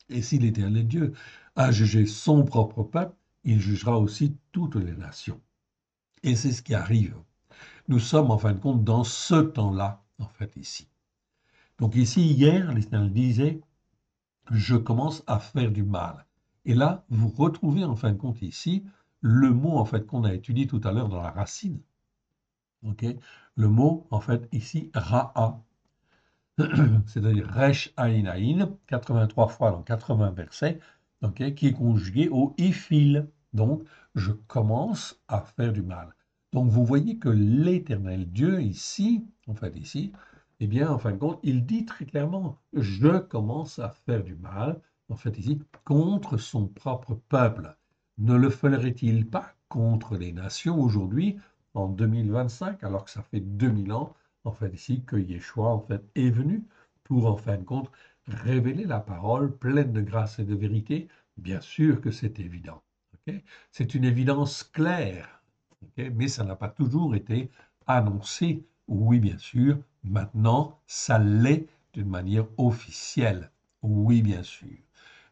Et si l'Éternel Dieu a jugé son propre peuple, il jugera aussi toutes les nations. Et c'est ce qui arrive. Nous sommes en fin de compte dans ce temps-là, en fait, ici. Donc ici, hier, l'Éternel disait, je commence à faire du mal. Et là, vous retrouvez en fin de compte ici le mot en fait qu'on a étudié tout à l'heure dans la racine. Okay, le mot en fait ici, ra'a, c'est-à-dire resh aïn aïn, 83 fois dans 80 versets, okay, qui est conjugué au ifil. Donc, je commence à faire du mal. Donc, vous voyez que l'Éternel Dieu ici, en fait ici, eh bien, en fin de compte, il dit très clairement, je commence à faire du mal, en fait ici, contre son propre peuple. Ne le ferait-il pas contre les nations aujourd'hui, en 2025, alors que ça fait 2000 ans, en fait ici, que Yeshua, en fait, est venu pour, en fin de compte, révéler la parole pleine de grâce et de vérité? Bien sûr que c'est évident. Okay, c'est une évidence claire, okay, mais ça n'a pas toujours été annoncé. Oui, bien sûr, maintenant, ça l'est d'une manière officielle. Oui, bien sûr.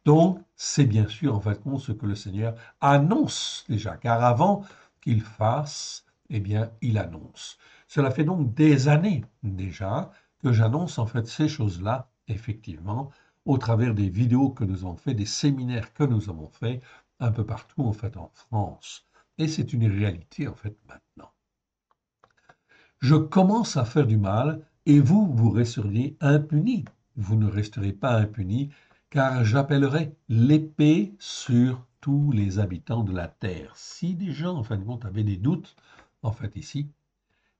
Donc, c'est bien sûr, en fait, ce que le Seigneur annonce déjà, car avant qu'il fasse, eh bien, il annonce. Cela fait donc des années déjà que j'annonce en fait ces choses-là, effectivement, au travers des vidéos que nous avons fait, des séminaires que nous avons fait un peu partout en fait en France. Et c'est une réalité en fait maintenant. Je commence à faire du mal et vous, vous resterez impunis. Vous ne resterez pas impunis car j'appellerai l'épée sur tous les habitants de la terre. Si des gens, en fin de compte, avaient des doutes, en fait, ici,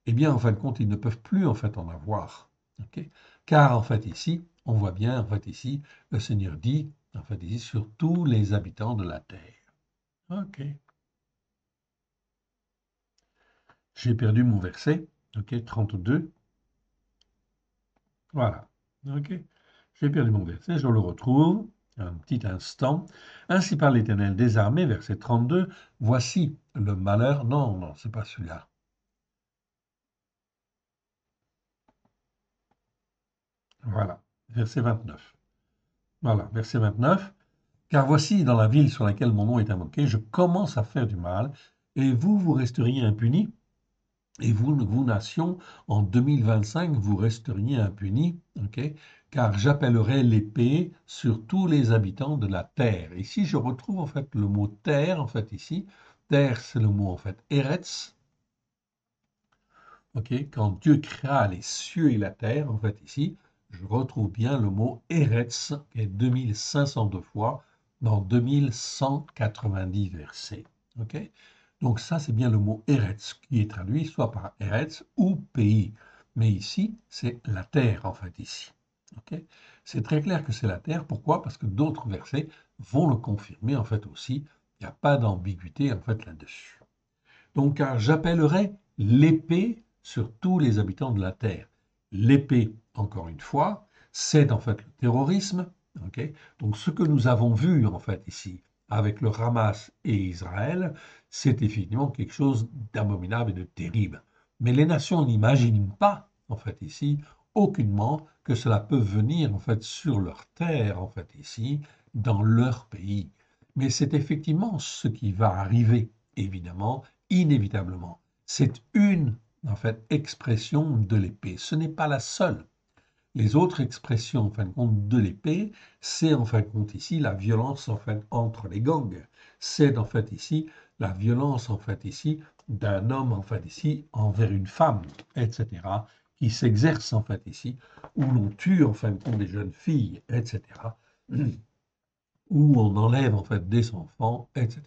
eh bien, en fin de compte, ils ne peuvent plus, en fait, en avoir. Okay, car, en fait, ici, on voit bien, en fait, ici, le Seigneur dit, en fait, ici, sur tous les habitants de la terre. OK. J'ai perdu mon verset. OK, 32. Voilà. OK. J'ai perdu mon verset, je le retrouve. Un petit instant. Ainsi parle l'Éternel des armées, verset 32. Voici le malheur. Non, non, c'est pas celui-là. Voilà. Verset 29. Voilà. Verset 29. Car voici, dans la ville sur laquelle mon nom est invoqué, je commence à faire du mal, et vous, vous resteriez impunis, et vous, vous nations, en 2025, vous resteriez impunis, okay, car j'appellerai l'épée sur tous les habitants de la terre. Ici, je retrouve en fait le mot terre, en fait ici. Terre, c'est le mot en fait Eretz. Okay, quand Dieu créa les cieux et la terre, en fait ici, je retrouve bien le mot Eretz, qui est 2502 fois dans 2190 versets. Okay, donc ça, c'est bien le mot Eretz qui est traduit soit par Eretz ou pays. Mais ici, c'est la terre, en fait, ici. Okay, c'est très clair que c'est la terre. Pourquoi? Parce que d'autres versets vont le confirmer, en fait, aussi. Il n'y a pas d'ambiguïté, en fait, là-dessus. Donc, car j'appellerai l'épée sur tous les habitants de la terre. L'épée, encore une fois, c'est en fait le terrorisme. Okay, donc, ce que nous avons vu, en fait, ici, avec le Hamas et Israël, c'est effectivement quelque chose d'abominable et de terrible. Mais les nations n'imaginent pas, en fait, ici, aucunement que cela peut venir, en fait, sur leur terre, en fait, ici, dans leur pays. Mais c'est effectivement ce qui va arriver, évidemment, inévitablement. C'est une, en fait, expression de l'épée. Ce n'est pas la seule. Les autres expressions, en fin de compte, de l'épée, c'est en fin de compte ici la violence en fait entre les gangs. C'est en fait ici la violence en fait ici d'un homme, en fait, ici, envers une femme, etc., qui s'exerce, en fait, ici, où l'on tue, en fin de compte, des jeunes filles, etc., où on enlève, en fait, des enfants, etc.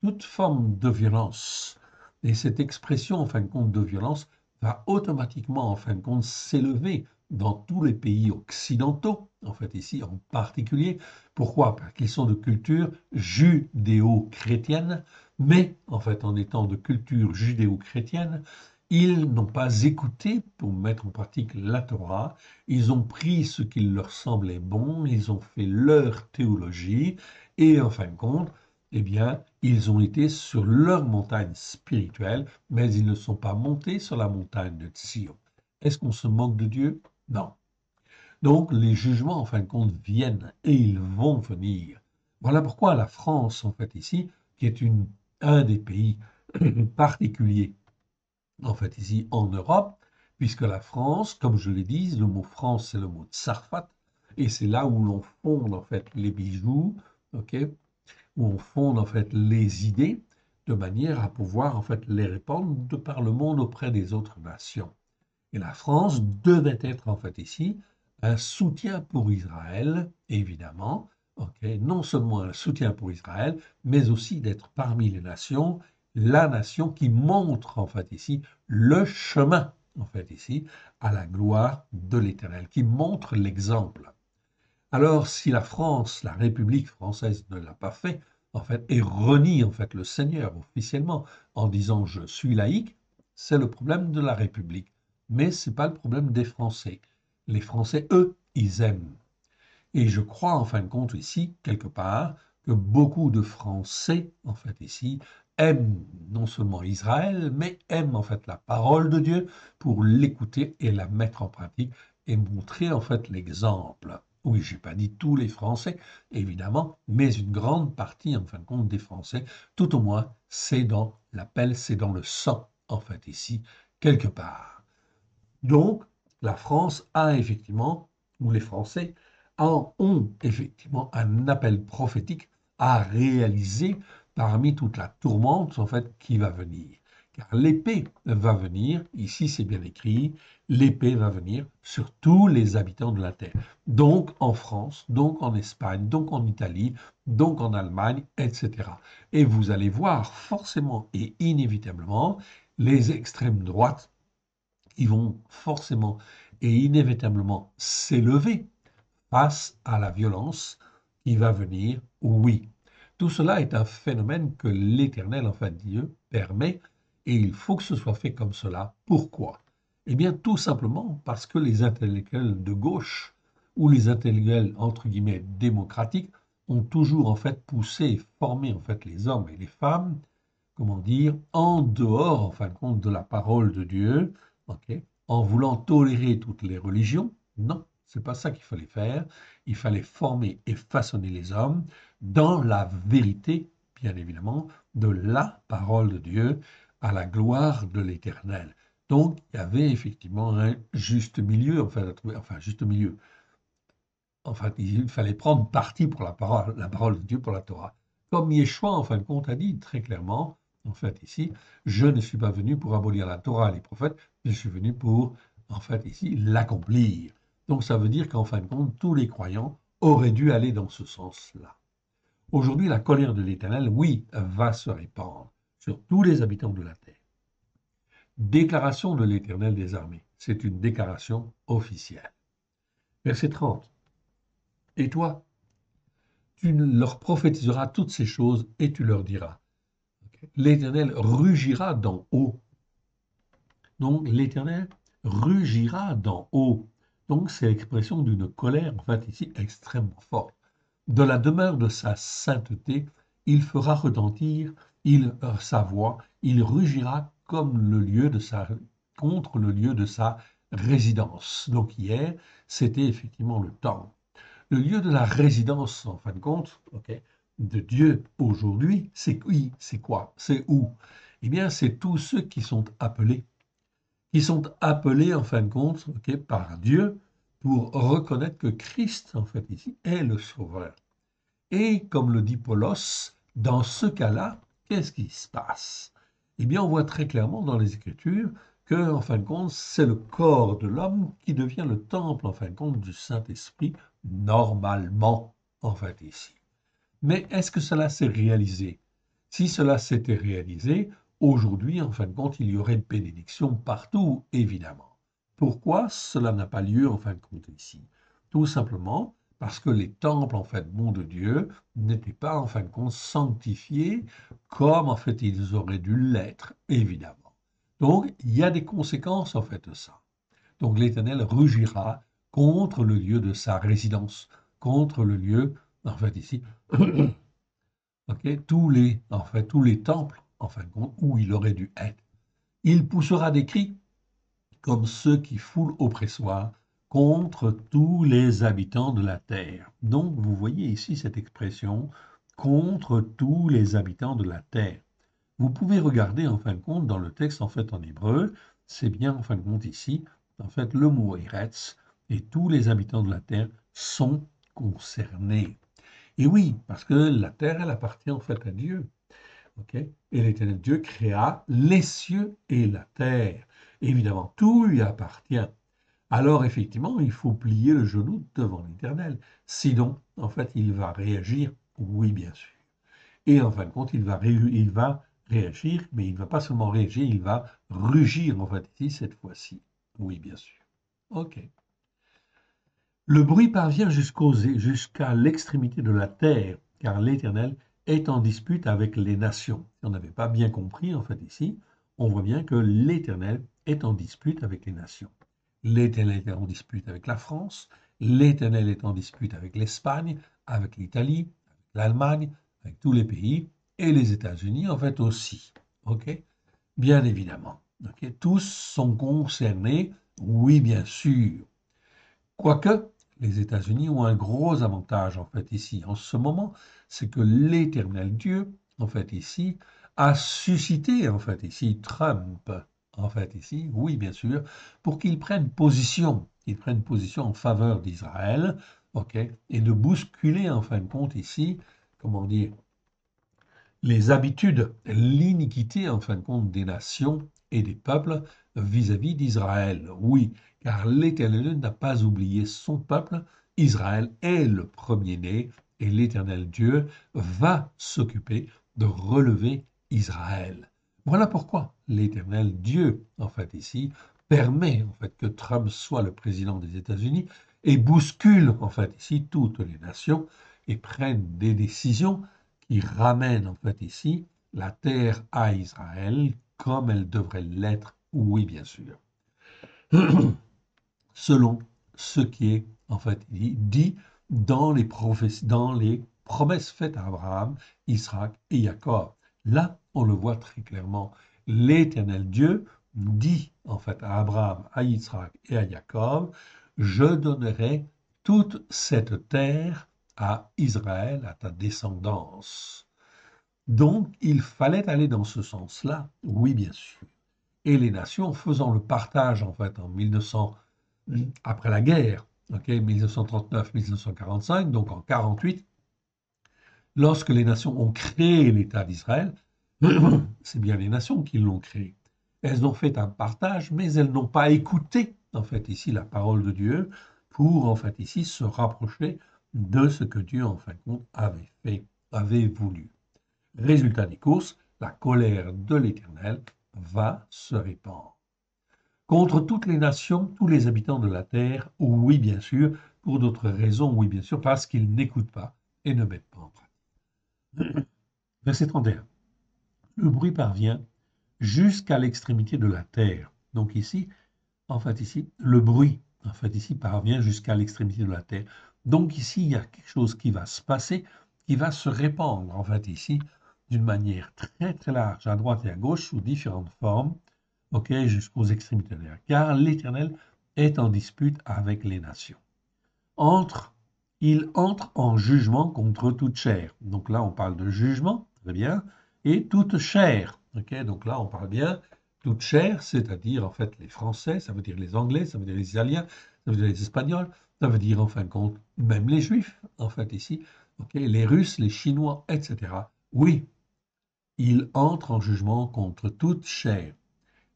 Toute forme de violence. Et cette expression, en fin de compte, de violence va automatiquement, en fin de compte, s'élever dans tous les pays occidentaux, en fait, ici en particulier. Pourquoi? Parce qu'ils sont de culture judéo-chrétienne, mais, en fait, en étant de culture judéo-chrétienne, ils n'ont pas écouté pour mettre en pratique la Torah. Ils ont pris ce qui leur semblait bon, ils ont fait leur théologie, et en fin de compte, eh bien, ils ont été sur leur montagne spirituelle, mais ils ne sont pas montés sur la montagne de Sion. Est-ce qu'on se moque de Dieu? Non. Donc, les jugements, en fin de compte, viennent et ils vont venir. Voilà pourquoi la France, en fait, ici, qui est un des pays particuliers, en fait, ici, en Europe, puisque la France, comme je l'ai dit, le mot France, c'est le mot Tsarfat, et c'est là où l'on fonde, en fait, les bijoux, ok, où on fonde en fait les idées de manière à pouvoir en fait les répandre de par le monde auprès des autres nations. Et la France devait être en fait ici un soutien pour Israël, évidemment, ok, non seulement un soutien pour Israël, mais aussi d'être parmi les nations, la nation qui montre en fait ici le chemin en fait ici à la gloire de l'Éternel, qui montre l'exemple. Alors, si la France, la République française ne l'a pas fait, en fait, et renie en fait le Seigneur officiellement en disant je suis laïque, c'est le problème de la République. Mais ce n'est pas le problème des Français. Les Français, eux, ils aiment. Et je crois en fin de compte ici, quelque part, que beaucoup de Français, en fait ici, aiment non seulement Israël, mais aiment en fait la parole de Dieu pour l'écouter et la mettre en pratique et montrer en fait l'exemple. Oui, je n'ai pas dit tous les Français, évidemment, mais une grande partie, en fin de compte, des Français, tout au moins, c'est dans l'appel, c'est dans le sang, en fait, ici, quelque part. Donc, la France a effectivement, ou les Français, ont effectivement un appel prophétique à réaliser parmi toute la tourmente en fait qui va venir. Car l'épée va venir, ici c'est bien écrit, l'épée va venir sur tous les habitants de la terre. Donc en France, donc en Espagne, donc en Italie, donc en Allemagne, etc. Et vous allez voir forcément et inévitablement les extrêmes droites qui vont forcément et inévitablement s'élever face à la violence qui va venir, oui. Tout cela est un phénomène que l'Éternel, enfin Dieu, permet, et il faut que ce soit fait comme cela. Pourquoi? Eh bien, tout simplement parce que les intellectuels de gauche, ou les intellectuels, entre guillemets, démocratiques, ont toujours, en fait, poussé et formé, en fait, les hommes et les femmes, comment dire, en dehors, en fin de compte, de la parole de Dieu, ok, en voulant tolérer toutes les religions. Non, c'est pas ça qu'il fallait faire. Il fallait former et façonner les hommes dans la vérité, bien évidemment, de la parole de Dieu à la gloire de l'Éternel. Donc, il y avait effectivement un juste milieu, enfin, juste milieu. Enfin, il fallait prendre parti pour la parole de Dieu, pour la Torah. Comme Yeshua, en fin de compte, a dit très clairement, en fait, ici, je ne suis pas venu pour abolir la Torah et les prophètes, je suis venu pour, en fait, ici, l'accomplir. Donc, ça veut dire qu'en fin de compte, tous les croyants auraient dû aller dans ce sens-là. Aujourd'hui, la colère de l'Éternel, oui, va se répandre sur tous les habitants de la terre. Déclaration de l'Éternel des armées. C'est une déclaration officielle. Verset 30. Et toi, tu leur prophétiseras toutes ces choses et tu leur diras. L'Éternel rugira d'en haut. Donc l'Éternel rugira d'en haut. Donc c'est l'expression d'une colère, en fait, ici extrêmement forte. De la demeure de sa sainteté, il fera retentir sa voix, il rugira comme le lieu de contre le lieu de sa résidence. Donc hier, c'était effectivement le temple. Le lieu de la résidence, en fin de compte, ok, de Dieu aujourd'hui, c'est qui? C'est quoi? C'est où? Eh bien, c'est tous ceux qui sont appelés, en fin de compte, ok, par Dieu pour reconnaître que Christ, en fait, ici, est le Sauveur. Et comme le dit Paulos, dans ce cas-là, qu'est-ce qui se passe? Eh bien, on voit très clairement dans les Écritures que, en fin de compte, c'est le corps de l'homme qui devient le temple, en fin de compte, du Saint-Esprit, normalement, en fait, ici. Mais est-ce que cela s'est réalisé? Si cela s'était réalisé, aujourd'hui, en fin de compte, il y aurait une bénédiction partout, évidemment. Pourquoi cela n'a pas lieu, en fin de compte, ici? Tout simplement parce que les temples, en fait, de Dieu, n'étaient pas, en fin de compte, sanctifiés comme, en fait, ils auraient dû l'être, évidemment. Donc, il y a des conséquences, en fait, de ça. Donc, l'Éternel rugira contre le lieu de sa résidence, contre le lieu, en fait, ici, ok, tous les temples, en fin de compte, où il aurait dû être. Il poussera des cris comme ceux qui foulent au pressoir contre tous les habitants de la terre. Donc, vous voyez ici cette expression contre tous les habitants de la terre. Vous pouvez regarder en fin de compte dans le texte en fait en hébreu, c'est bien en fin de compte ici, en fait le mot Eretz et tous les habitants de la terre sont concernés. Et oui, parce que la terre, elle appartient en fait à Dieu. Ok. Et l'Éternel Dieu créa les cieux et la terre. Évidemment, tout lui appartient. Alors, effectivement, il faut plier le genou devant l'Éternel. Sinon, en fait, il va réagir, oui, bien sûr. Et en fin de compte, il va réagir, mais il ne va pas seulement réagir, il va rugir, en fait, ici, cette fois-ci. Oui, bien sûr. OK. Le bruit parvient jusqu'à l'extrémité de la terre, car l'Éternel est en dispute avec les nations. Si on n'avait pas bien compris, en fait, ici, on voit bien que l'Éternel est en dispute avec les nations. L'Éternel est en dispute avec la France, l'Éternel est en dispute avec l'Espagne, avec l'Italie, avec l'Allemagne, avec tous les pays, et les États-Unis, en fait, aussi. OK? Bien évidemment. OK? Tous sont concernés, oui, bien sûr. Quoique, les États-Unis ont un gros avantage en fait ici, en ce moment, c'est que l'Éternel Dieu, en fait ici, a suscité en fait ici Trump, en fait ici, oui bien sûr, pour qu'il prenne position en faveur d'Israël, ok, et de bousculer en fin de compte ici, comment dire, les habitudes, l'iniquité en fin de compte des nations et des peuples vis-à-vis d'Israël. Oui, car l'Éternel n'a pas oublié son peuple. Israël est le premier-né et l'Éternel Dieu va s'occuper de relever Israël. Voilà pourquoi l'Éternel Dieu, en fait ici, permet en fait que Trump soit le président des États-Unis et bouscule en fait ici toutes les nations et prenne des décisions qui ramène en fait ici la terre à Israël comme elle devrait l'être, oui bien sûr, selon ce qui est en fait dit dans les promesses faites à Abraham, Isaac et Jacob. Là, on le voit très clairement. L'Éternel Dieu dit en fait à Abraham, à Isaac et à Jacob, je donnerai toute cette terre à Israël, à ta descendance. Donc, il fallait aller dans ce sens-là, oui, bien sûr. Et les nations faisant le partage, en fait, en 1900, après la guerre, ok, 1939-1945, donc en 48, lorsque les nations ont créé l'État d'Israël, c'est bien les nations qui l'ont créé. Elles ont fait un partage, mais elles n'ont pas écouté, en fait, ici, la parole de Dieu pour, en fait, ici, se rapprocher de ce que Dieu, en fin de compte, avait fait, avait voulu. Résultat des courses, la colère de l'Éternel va se répandre. Contre toutes les nations, tous les habitants de la terre, oui bien sûr, pour d'autres raisons, oui bien sûr, parce qu'ils n'écoutent pas et ne mettent pas en pratique. Verset 31. Le bruit parvient jusqu'à l'extrémité de la terre. Donc ici, en fait ici, le bruit, en fait ici, parvient jusqu'à l'extrémité de la terre. Donc ici, il y a quelque chose qui va se passer, qui va se répandre, en fait ici, d'une manière très très large, à droite et à gauche, sous différentes formes, ok, jusqu'aux extrémités de la terre. Car l'Éternel est en dispute avec les nations. Entre, il entre en jugement contre toute chair. Donc là, on parle de jugement, très bien, et toute chair. Ok, donc là, on parle bien toute chair, c'est-à-dire en fait les Français, ça veut dire les Anglais, ça veut dire les Italiens, ça veut dire les Espagnols, ça veut dire en fin de compte même les Juifs, en fait ici, ok, les Russes, les Chinois, etc. Oui, Il entre en jugement contre toute chair.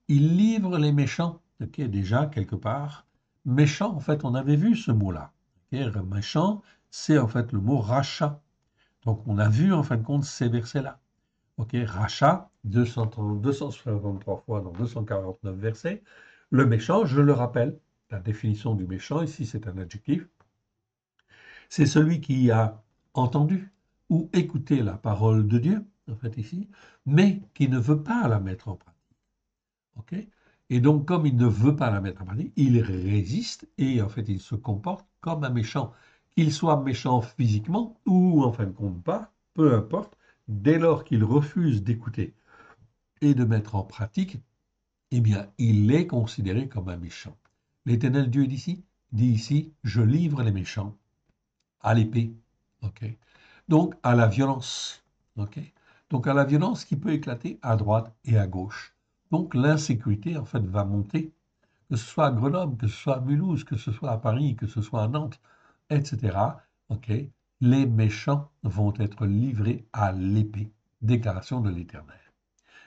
Il livre les méchants. Ok, déjà, quelque part. Méchant, en fait, on avait vu ce mot-là. Ok, méchant, c'est en fait le mot rachat. Donc, on a vu, en fin de compte, ces versets-là. Ok, rachat, 263 fois dans 249 versets. Le méchant, je le rappelle, la définition du méchant, ici, c'est un adjectif. C'est celui qui a entendu ou écouté la parole de Dieu, en fait, ici, mais qui ne veut pas la mettre en pratique. Ok. Et donc, comme il ne veut pas la mettre en pratique, il résiste et en fait, il se comporte comme un méchant. Qu'il soit méchant physiquement ou en fin de compte pas, peu importe, dès lors qu'il refuse d'écouter et de mettre en pratique, eh bien, il est considéré comme un méchant. L'Éternel Dieu dit ici, je livre les méchants à l'épée, ok? Donc à la violence, ok? Donc à la violence qui peut éclater à droite et à gauche. Donc l'insécurité, en fait, va monter, que ce soit à Grenoble, que ce soit à Mulhouse, que ce soit à Paris, que ce soit à Nantes, etc. Ok? Les méchants vont être livrés à l'épée. Déclaration de l'Éternel.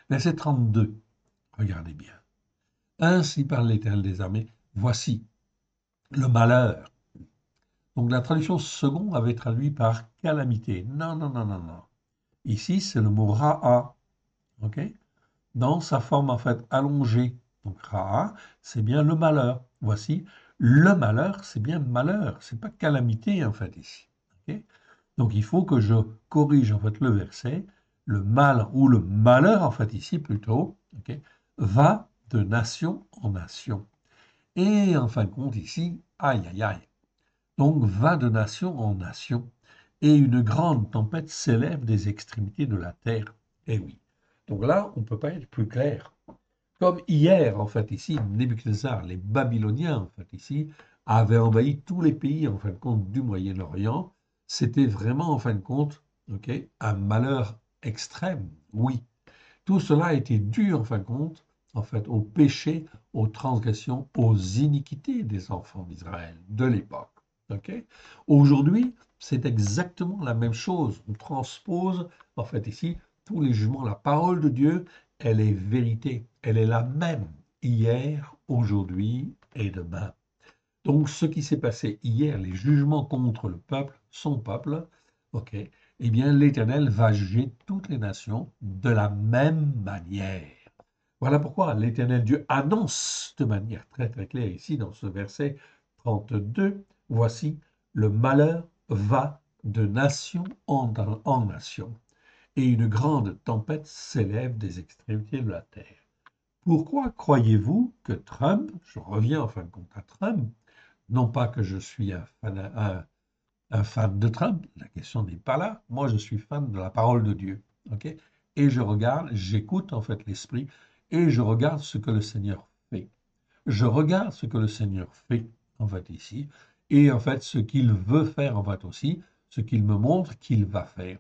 Verset 32. Regardez bien. Ainsi parle l'Éternel des armées. Voici le malheur. Donc la traduction second avait traduit par calamité. Non, non, non, non, non. Ici, c'est le mot ra'a, ok? Dans sa forme en fait allongée. Donc ra'a, c'est bien le malheur. Voici, le malheur, c'est bien malheur. C'est pas calamité en fait ici. Ok. Donc il faut que je corrige en fait le verset. Le mal ou le malheur en fait ici plutôt, ok, va de nation en nation. Et en fin de compte ici, aïe aïe aïe. Donc va de nation en nation, et une grande tempête s'élève des extrémités de la terre. Eh oui. Donc là, on ne peut pas être plus clair. Comme hier, en fait, ici, Nebuchadnezzar, les Babyloniens, en fait, ici, avaient envahi tous les pays, en fin de compte, du Moyen-Orient. C'était vraiment, en fin de compte, ok, un malheur extrême, oui. Tout cela a été dû, en fin de compte, en fait, au péché, aux transgressions, aux iniquités des enfants d'Israël de l'époque. Ok. Aujourd'hui, c'est exactement la même chose. On transpose, en fait, ici, tous les jugements. La parole de Dieu, elle est vérité. Elle est la même hier, aujourd'hui et demain. Donc, ce qui s'est passé hier, les jugements contre le peuple, son peuple, ok, eh bien, l'Éternel va juger toutes les nations de la même manière. Voilà pourquoi l'Éternel Dieu annonce de manière très très claire ici dans ce verset 32, voici, le malheur va de nation en nation, et une grande tempête s'élève des extrémités de la terre. Pourquoi croyez-vous que Trump, je reviens en fin de compte à Trump, non pas que je suis un fan de Trump, la question n'est pas là. Moi, je suis fan de la parole de Dieu. Ok. Et je regarde, j'écoute en fait l'Esprit et je regarde ce que le Seigneur fait. Je regarde ce que le Seigneur fait en fait ici et en fait ce qu'il veut faire en fait aussi, ce qu'il me montre qu'il va faire.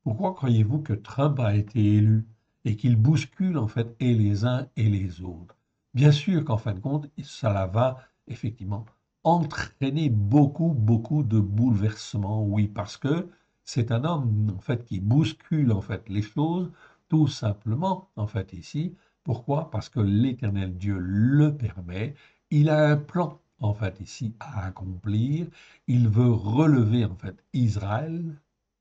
Pourquoi croyez-vous que Trump a été élu et qu'il bouscule en fait et les uns et les autres? Bien sûr qu'en fin de compte, cela va effectivement entraîner beaucoup, beaucoup de bouleversements, oui, parce que c'est un homme en fait qui bouscule en fait les choses, tout simplement en fait ici. Pourquoi? Parce que l'Éternel Dieu le permet. Il a un plan en fait ici à accomplir. Il veut relever en fait Israël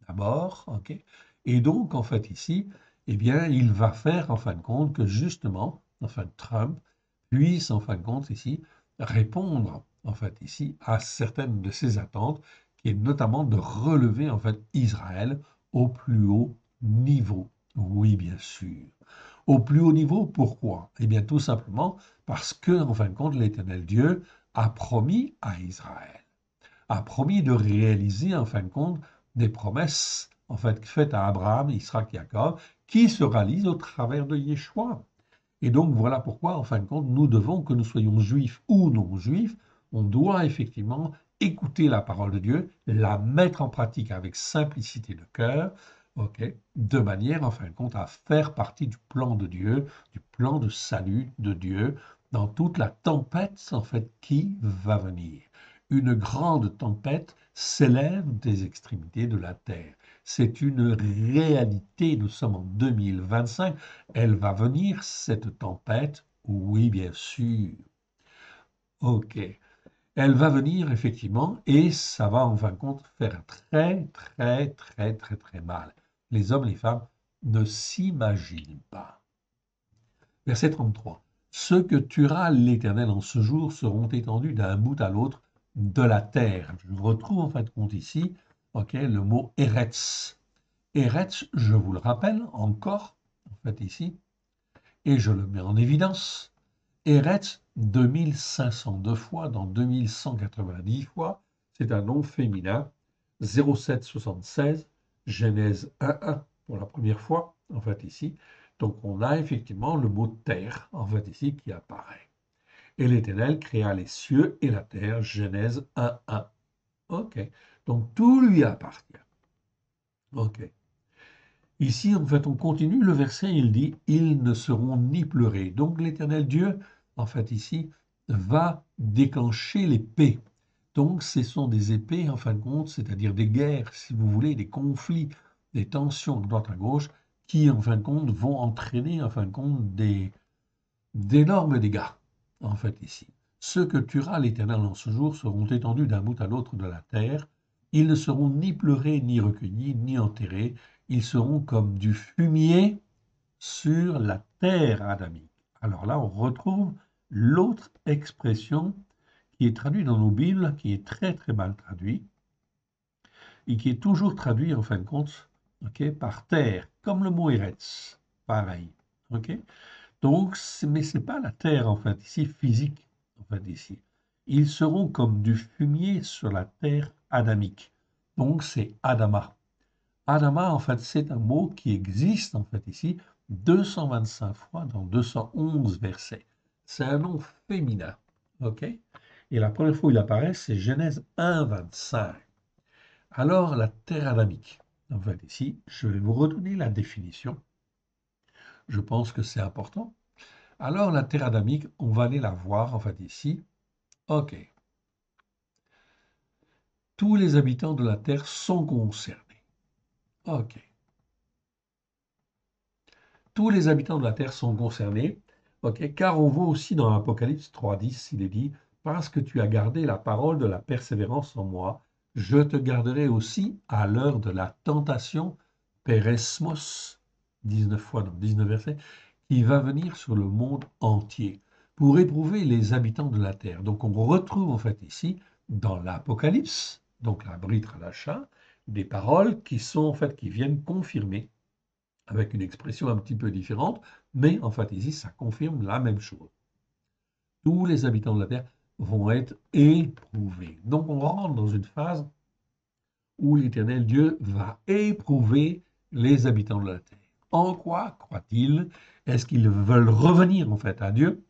d'abord, ok? Et donc, en fait, ici, eh bien, il va faire, en fin de compte, que justement, enfin, Trump puisse, en fin de compte, ici, répondre, en fait, ici, à certaines de ses attentes, qui est notamment de relever, en fait, Israël au plus haut niveau. Oui, bien sûr. Au plus haut niveau, pourquoi? Eh bien, tout simplement parce que, en fin de compte, l'Éternel Dieu a promis à Israël, a promis de réaliser, en fin de compte, des promesses, en fait, faites à Abraham, Isaac, Jacob, qui se réalisent au travers de Yeshua. Et donc, voilà pourquoi, en fin de compte, nous devons, que nous soyons juifs ou non juifs, on doit effectivement écouter la parole de Dieu, la mettre en pratique avec simplicité de cœur, ok, de manière, en fin de compte, à faire partie du plan de Dieu, du plan de salut de Dieu, dans toute la tempête, en fait, qui va venir. une grande tempête s'élève des extrémités de la terre. C'est une réalité, nous sommes en 2025, elle va venir, cette tempête, oui, bien sûr. Ok, elle va venir effectivement et ça va en fin de compte faire très, très, très, très, très mal. Les hommes, les femmes ne s'imaginent pas. Verset 33. Ceux que tuera l'Éternel en ce jour seront étendus d'un bout à l'autre de la terre. Je retrouve en fin de compte ici le mot Eretz. Eretz, je vous le rappelle encore, en fait ici, et je le mets en évidence. Eretz, 2502 fois dans 2190 fois, c'est un nom féminin. 0776, Genèse 1.1 pour la première fois, en fait ici. Donc on a effectivement le mot terre, en fait ici, qui apparaît. Et l'Éternel créa les cieux et la terre, Genèse 1.1. Ok, donc tout lui appartient. Ok. Ici, en fait, on continue le verset, il dit, ils ne seront ni pleurés. Donc l'Éternel Dieu, en fait, ici, va déclencher l'épée. Donc ce sont des épées, en fin de compte, c'est-à-dire des guerres, si vous voulez, des conflits, des tensions de droite à gauche, qui, en fin de compte, vont entraîner, en fin de compte, d'énormes dégâts, en fait, ici. Ceux que tuera l'Éternel en ce jour seront étendus d'un bout à l'autre de la terre. Ils ne seront ni pleurés, ni recueillis, ni enterrés. Ils seront comme du fumier sur la terre adamique. Alors là, on retrouve l'autre expression qui est traduite dans nos Bibles, qui est très très mal traduite, et qui est toujours traduit en fin de compte par terre, comme le mot Eretz, pareil. Donc, mais ce n'est pas la terre, en fait, ici, physique, en fait, ici. Ils seront comme du fumier sur la terre adamique. Donc, c'est Adama. Adama, en fait, c'est un mot qui existe, en fait, ici, 225 fois dans 211 versets. C'est un nom féminin, ok? Et la première fois où il apparaît, c'est Genèse 1, 25. Alors, la terre adamique. En fait, ici, je vais vous redonner la définition. Je pense que c'est important. Alors, la terre adamique, on va aller la voir, en fait, ici. OK. Tous les habitants de la terre sont concernés. OK. Tous les habitants de la terre sont concernés. OK. Car on voit aussi dans l'Apocalypse 3.10, il est dit, parce que tu as gardé la parole de la persévérance en moi, je te garderai aussi à l'heure de la tentation, Péresmos, 19 fois dans 19 versets, qui va venir sur le monde entier pour éprouver les habitants de la terre. Donc on retrouve en fait ici, dans l'Apocalypse, donc la Brit Hadasha, des paroles qui sont en fait qui viennent confirmer, avec une expression un petit peu différente, mais en fait ici ça confirme la même chose. Tous les habitants de la terre vont être éprouvés. Donc on rentre dans une phase où l'Éternel Dieu va éprouver les habitants de la terre. En quoi croient-ils? Est-ce qu'ils veulent revenir en fait à Dieu?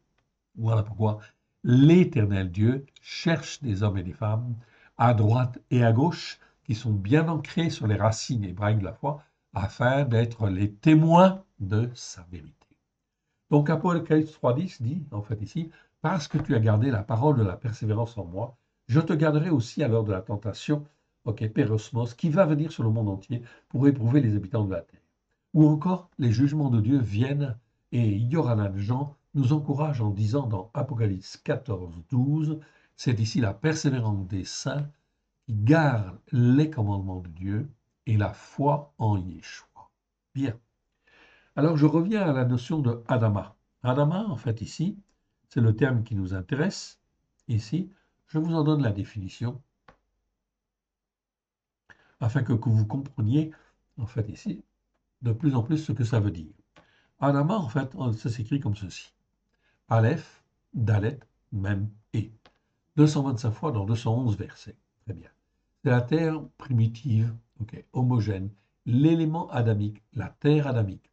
Voilà pourquoi l'Éternel Dieu cherche des hommes et des femmes à droite et à gauche qui sont bien ancrés sur les racines hébraïques de la foi afin d'être les témoins de sa vérité. Donc Apocalypse 3.10 dit en fait ici, parce que tu as gardé la parole de la persévérance en moi, je te garderai aussi à l'heure de la tentation, Pérosmos, qui va venir sur le monde entier pour éprouver les habitants de la terre. Ou encore, les jugements de Dieu viennent et Yohanan Jean nous encourage en disant dans Apocalypse 14.12, c'est ici la persévérance des saints qui gardent les commandements de Dieu et la foi en Yeshua. Bien. Alors je reviens à la notion de Adama. Adama, en fait, ici, c'est le terme qui nous intéresse. Ici, je vous en donne la définition afin que vous compreniez, en fait, ici, de plus en plus ce que ça veut dire. Adama, en fait, ça s'écrit comme ceci. Aleph, Dalet, Mem, E. 225 fois dans 211 versets. Très bien. C'est la terre primitive, homogène, l'élément adamique, la terre adamique,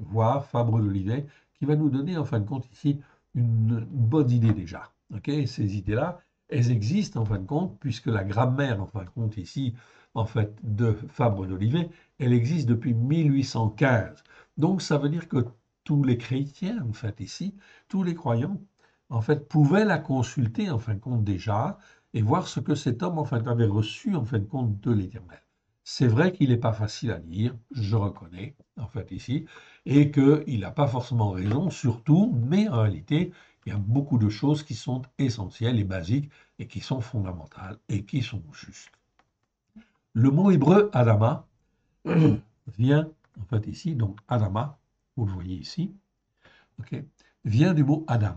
voire Fabre d'Olivet, qui va nous donner en fin de compte ici une bonne idée déjà. Ces idées-là, elles existent en fin de compte, puisque la grammaire en fin de compte ici, en fait, de Fabre d'Olivet, elle existe depuis 1815. Donc ça veut dire que tous les chrétiens, en fait, ici, tous les croyants, en fait, pouvaient la consulter, en fin de compte, déjà, et voir ce que cet homme, en fait, avait reçu, en fin de compte, de l'Éternel. C'est vrai qu'il n'est pas facile à lire, je reconnais, en fait, ici, et qu'il n'a pas forcément raison, surtout, mais en réalité, il y a beaucoup de choses qui sont essentielles et basiques, et qui sont fondamentales, et qui sont justes. Le mot hébreu Adama vient, en fait, ici, donc Adama, vous le voyez ici, ok, vient du mot Adam.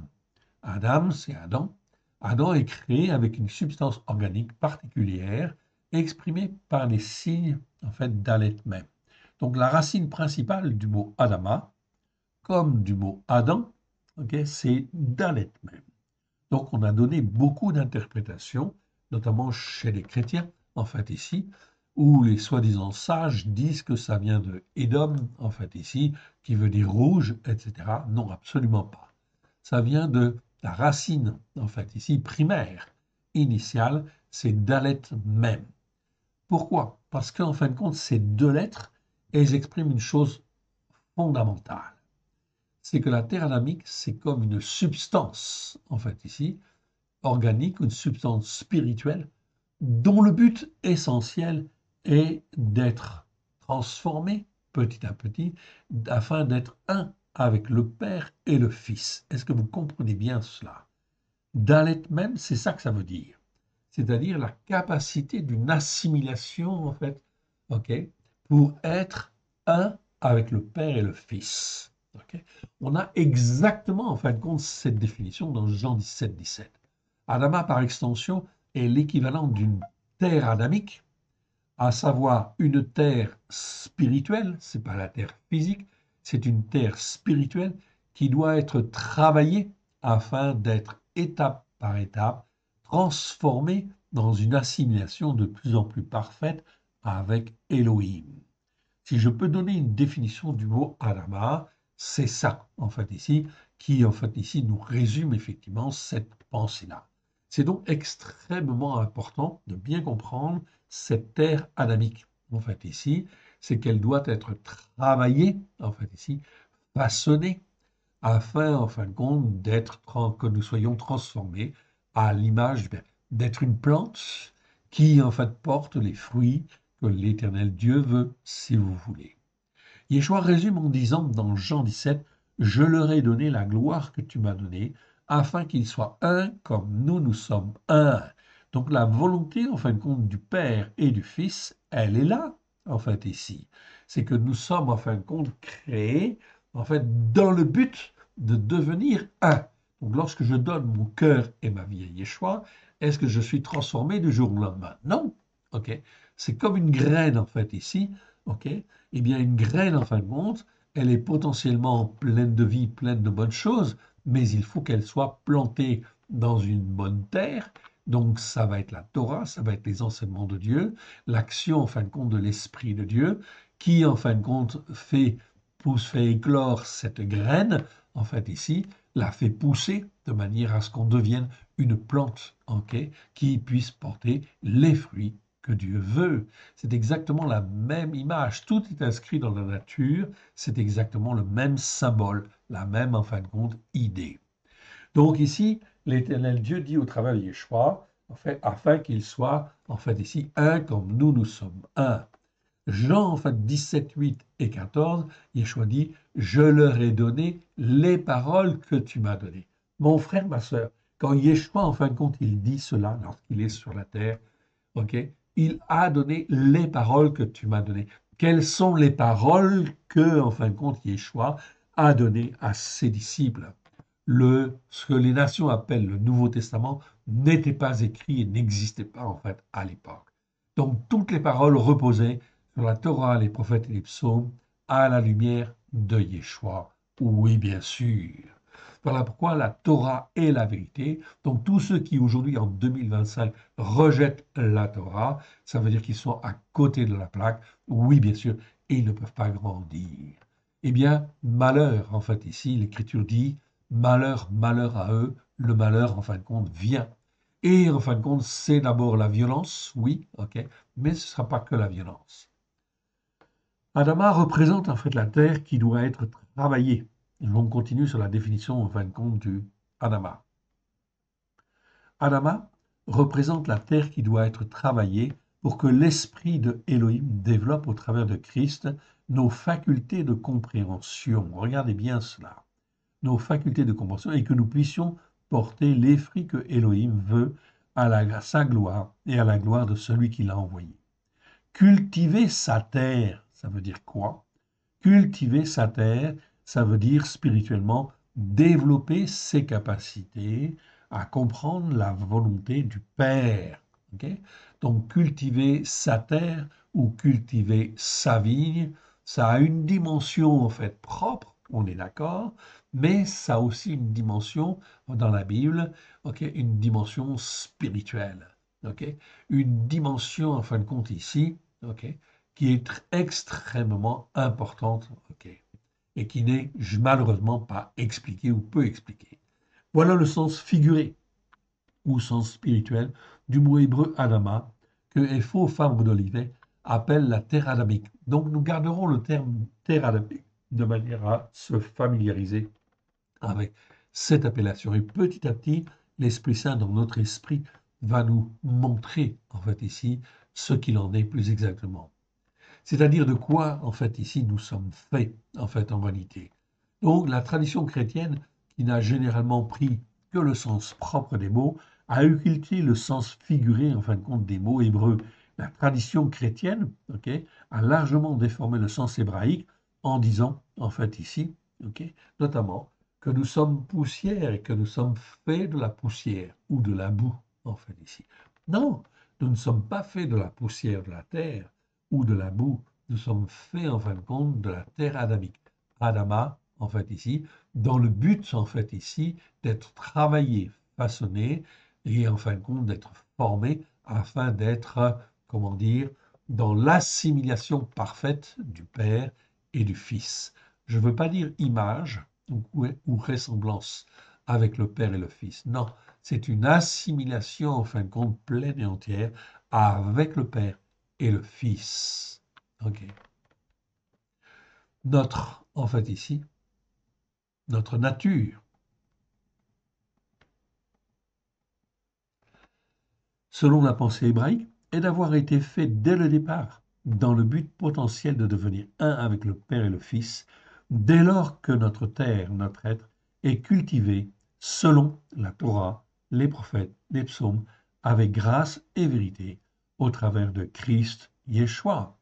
Adam, c'est Adam. Adam est créé avec une substance organique particulière, exprimée par les signes, en fait, d'Alet même. Donc la racine principale du mot Adama, comme du mot Adam, ok, c'est Dalet même. Donc on a donné beaucoup d'interprétations, notamment chez les chrétiens, en fait ici, où les soi-disant sages disent que ça vient de Édom, en fait ici, qui veut dire rouge, etc. Non, absolument pas. Ça vient de la racine, en fait ici, primaire, initiale, c'est Dalet même. Pourquoi? Parce qu'en fin de compte, ces deux lettres, elles expriment une chose fondamentale. C'est que la terre adamique, c'est comme une substance, en fait ici, organique, une substance spirituelle, dont le but essentiel est d'être transformé petit à petit, afin d'être un avec le Père et le Fils. Est-ce que vous comprenez bien cela? Dalet même, c'est ça que ça veut dire. C'est-à-dire la capacité d'une assimilation, en fait, ok, pour être un avec le Père et le Fils. Ok. On a exactement, en fin de compte, cette définition dans Jean 17, 17. Adama, par extension, est l'équivalent d'une terre adamique, à savoir une terre spirituelle, c'est pas la terre physique, c'est une terre spirituelle qui doit être travaillée afin d'être étape par étape transformée dans une assimilation de plus en plus parfaite avec Elohim. Si je peux donner une définition du mot Adama, c'est ça, en fait, ici, qui, en fait, ici, nous résume effectivement cette pensée-là. C'est donc extrêmement important de bien comprendre cette terre adamique, en fait, ici, c'est qu'elle doit être travaillée, en fait, ici, façonnée, afin, en fin de compte, que nous soyons transformés à l'image d'être une plante qui, en fait, porte les fruits que l'Éternel Dieu veut, si vous voulez. Yeshua résume en disant dans Jean 17, je leur ai donné la gloire que tu m'as donnée, afin qu'ils soient un comme nous sommes un. Donc la volonté, en fin de compte, du Père et du Fils, elle est là, en fait, ici. C'est que nous sommes, en fin de compte, créés, en fait, dans le but de devenir un. Donc lorsque je donne mon cœur et ma vie à Yeshua, est-ce que je suis transformé du jour au lendemain? Non. Ok. C'est comme une graine, en fait, ici. Ok. Eh bien, une graine, en fin de compte, elle est potentiellement pleine de vie, pleine de bonnes choses, mais il faut qu'elle soit plantée dans une bonne terre. Donc, ça va être la Torah, ça va être les enseignements de Dieu, l'action, en fin de compte, de l'Esprit de Dieu, qui, en fin de compte, fait éclore cette graine, en fait, ici, la fait pousser de manière à ce qu'on devienne une plante, ok, qui puisse porter les fruits que Dieu veut. C'est exactement la même image. Tout est inscrit dans la nature. C'est exactement le même symbole, la même, en fin de compte, idée. Donc ici, l'Éternel Dieu dit au travers de Yeshua, en fait, afin qu'il soit, en fait, ici, un comme nous sommes un. Jean, en fait, 17, 8 et 14, Yeshua dit, je leur ai donné les paroles que tu m'as données. Mon frère, ma soeur, quand Yeshua, en fin de compte, il dit cela lorsqu'il est sur la terre, ok, il a donné les paroles que tu m'as données. Quelles sont les paroles que, en fin de compte, Yeshua a données à ses disciples? Ce que les nations appellent le Nouveau Testament n'était pas écrit et n'existait pas, en fait, à l'époque. Donc, toutes les paroles reposaient sur la Torah, les prophètes et les psaumes, à la lumière de Yeshua. Oui, bien sûr. Voilà pourquoi la Torah est la vérité. Donc tous ceux qui aujourd'hui, en 2025, rejettent la Torah, ça veut dire qu'ils sont à côté de la plaque. Oui, bien sûr, et ils ne peuvent pas grandir. Eh bien, malheur, en fait, ici, l'Écriture dit, malheur, malheur à eux, le malheur, en fin de compte, vient. Et en fin de compte, c'est d'abord la violence, oui, ok, mais ce ne sera pas que la violence. Adama représente en fait la terre qui doit être travaillée. On continue sur la définition en fin de compte du Adama. Adama représente la terre qui doit être travaillée pour que l'esprit de Elohim développe au travers de Christ nos facultés de compréhension. Regardez bien cela. Nos facultés de compréhension et que nous puissions porter les fruits que Elohim veut à sa gloire et à la gloire de celui qui l'a envoyé. Cultiver sa terre, ça veut dire quoi? Cultiver sa terre, ça veut dire spirituellement développer ses capacités à comprendre la volonté du Père. Okay? Donc cultiver sa terre ou cultiver sa vigne, ça a une dimension en fait propre, on est d'accord, mais ça a aussi une dimension dans la Bible, okay? Une dimension spirituelle, okay? Une dimension en fin de compte ici, okay? Qui est extrêmement importante, okay, et qui n'est malheureusement pas expliquée ou peu expliquée. Voilà le sens figuré ou sens spirituel du mot hébreu Adama, que Efo Fabre d'Olivet appelle la terre adamique. Donc nous garderons le terme terre adamique de manière à se familiariser avec cette appellation. Et petit à petit, l'Esprit Saint dans notre esprit va nous montrer en fait ici ce qu'il en est plus exactement. C'est-à-dire de quoi, en fait, ici, nous sommes faits, en fait, en réalité. Donc, la tradition chrétienne, qui n'a généralement pris que le sens propre des mots, a occulté le sens figuré, en fin de compte, des mots hébreux. La tradition chrétienne, okay, a largement déformé le sens hébraïque en disant, en fait, ici, okay, notamment, que nous sommes poussière et que nous sommes faits de la poussière ou de la boue, en fait, ici. Non, nous ne sommes pas faits de la poussière de la terre ou de la boue. Nous sommes faits en fin de compte de la terre adamique. Adama, en fait ici, dans le but en fait ici d'être travaillé, façonné et en fin de compte d'être formé afin d'être, comment dire, dans l'assimilation parfaite du Père et du Fils. Je ne veux pas dire image ou ressemblance avec le Père et le Fils. Non, c'est une assimilation en fin de compte pleine et entière avec le Père et le Fils. Ok. En fait ici, notre nature, selon la pensée hébraïque, est d'avoir été fait dès le départ dans le but potentiel de devenir un avec le Père et le Fils, dès lors que notre terre, notre être, est cultivé selon la Torah, les prophètes, les psaumes, avec grâce et vérité, au travers de Christ Yeshua.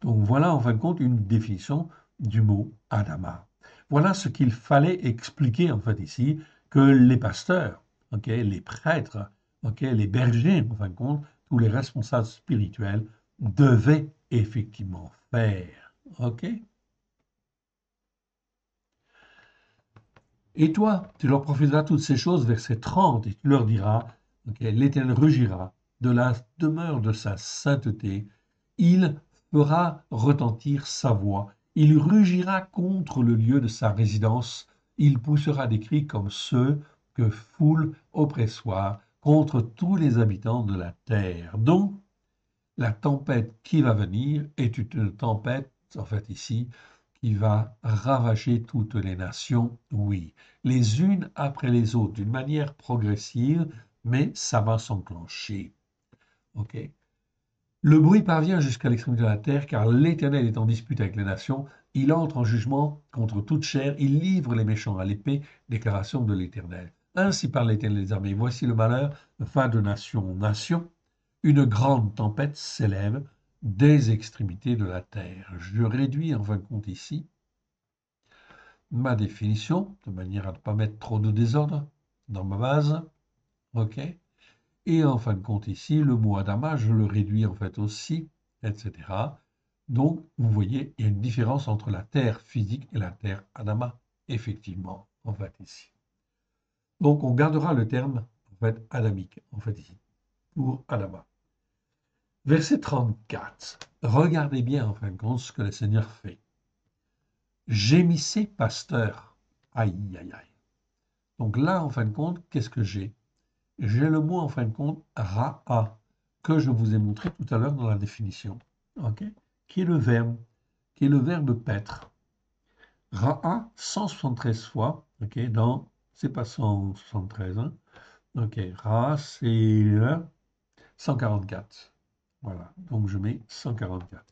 Donc voilà en fin de compte une définition du mot Adama. Voilà ce qu'il fallait expliquer en fait ici que les pasteurs, okay, les prêtres, okay, les bergers en fin de compte, tous les responsables spirituels devaient effectivement faire. Ok? Et toi, tu leur profiteras toutes ces choses, verset 30, et tu leur diras, okay, l'Éternel rugira de la demeure de sa sainteté, il fera retentir sa voix, il rugira contre le lieu de sa résidence, il poussera des cris comme ceux que foule au pressoir contre tous les habitants de la terre. Donc, la tempête qui va venir est une tempête, en fait ici, qui va ravager toutes les nations, oui, les unes après les autres, d'une manière progressive, mais ça va s'enclencher. Ok. Le bruit parvient jusqu'à l'extrémité de la terre, car l'Éternel est en dispute avec les nations. Il entre en jugement contre toute chair. Il livre les méchants à l'épée. Déclaration de l'Éternel. Ainsi parle l'Éternel des armées. Voici le malheur, va de nation en nation. Une grande tempête s'élève des extrémités de la terre. Je réduis en fin de compte ici ma définition, de manière à ne pas mettre trop de désordre dans ma base. OK. Et en fin de compte ici, le mot Adama, je le réduis en fait aussi, etc. Donc, vous voyez, il y a une différence entre la terre physique et la terre Adama, effectivement, en fait ici. Donc, on gardera le terme, en fait, adamique, en fait ici, pour Adama. Verset 34. Regardez bien, en fin de compte, ce que le Seigneur fait. Gémissez, pasteur. Aïe, aïe, aïe. Donc là, en fin de compte, qu'est-ce que j'ai? J'ai le mot, en fin de compte, ra'a, que je vous ai montré tout à l'heure dans la définition, ok, qui est le verbe paître. Ra'a, 173 fois, ok, c'est pas 173, hein, Ok, Ra, c'est 144. Voilà, donc je mets 144.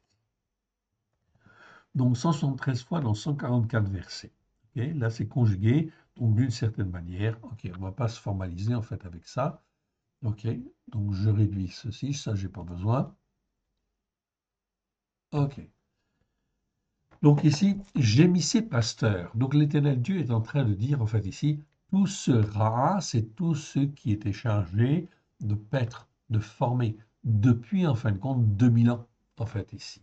Donc 173 fois dans 144 versets. Ok, là, c'est conjugué, donc d'une certaine manière. Ok, on ne va pas se formaliser en fait avec ça. Ok, donc je réduis ceci, ça, j'ai pas besoin. Ok. Donc ici, gémissez pasteur. Donc l'Éternel Dieu est en train de dire en fait ici, tout sera, c'est tout ce qui était chargé de paître, de former, depuis en fin de compte 2000 ans en fait ici.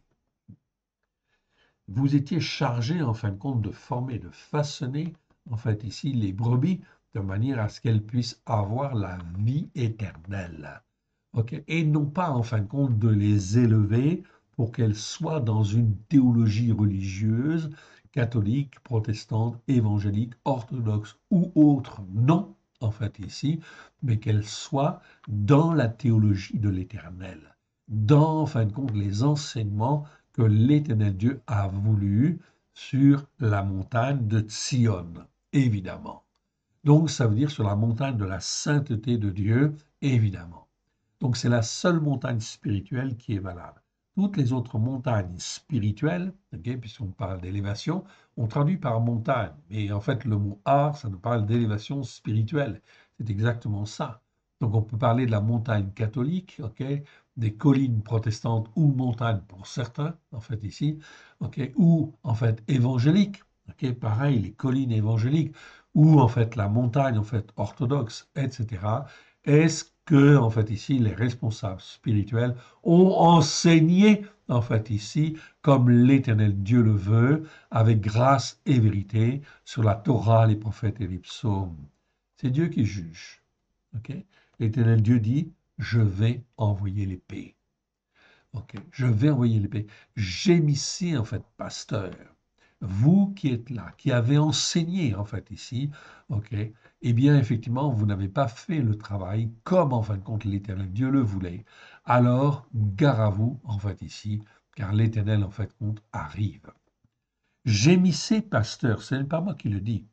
Vous étiez chargé en fin de compte de former, de façonner en fait ici les brebis de manière à ce qu'elles puissent avoir la vie éternelle. Ok, et non pas en fin de compte de les élever pour qu'elles soient dans une théologie religieuse, catholique, protestante, évangélique, orthodoxe ou autre, non, en fait ici, mais qu'elles soient dans la théologie de l'Éternel, dans, en fin de compte, les enseignements que l'Éternel Dieu a voulu sur la montagne de Sion, évidemment. Donc, ça veut dire sur la montagne de la sainteté de Dieu, évidemment. Donc, c'est la seule montagne spirituelle qui est valable. Toutes les autres montagnes spirituelles, okay, puisqu'on parle d'élévation, on traduit par montagne. Mais en fait, le mot art, ça nous parle d'élévation spirituelle. C'est exactement ça. Donc, on peut parler de la montagne catholique, okay, des collines protestantes ou montagnes pour certains, en fait, ici, okay, ou en fait évangélique. Okay, pareil, les collines évangéliques, ou en fait la montagne en fait orthodoxe, etc. Est-ce que en fait ici les responsables spirituels ont enseigné en fait ici comme l'Éternel Dieu le veut, avec grâce et vérité, sur la Torah, les prophètes et les psaumes? C'est Dieu qui juge. Okay, l'Éternel Dieu dit, je vais envoyer l'épée. Okay, je vais envoyer l'épée. Gémissez en fait, pasteur, vous qui êtes là, qui avez enseigné en fait ici, ok, eh bien effectivement, vous n'avez pas fait le travail comme en fin de compte l'Éternel Dieu le voulait. Alors, gare à vous en fait ici, car l'Éternel en fait compte arrive. Gémissez, pasteur, ce n'est pas moi qui le dis,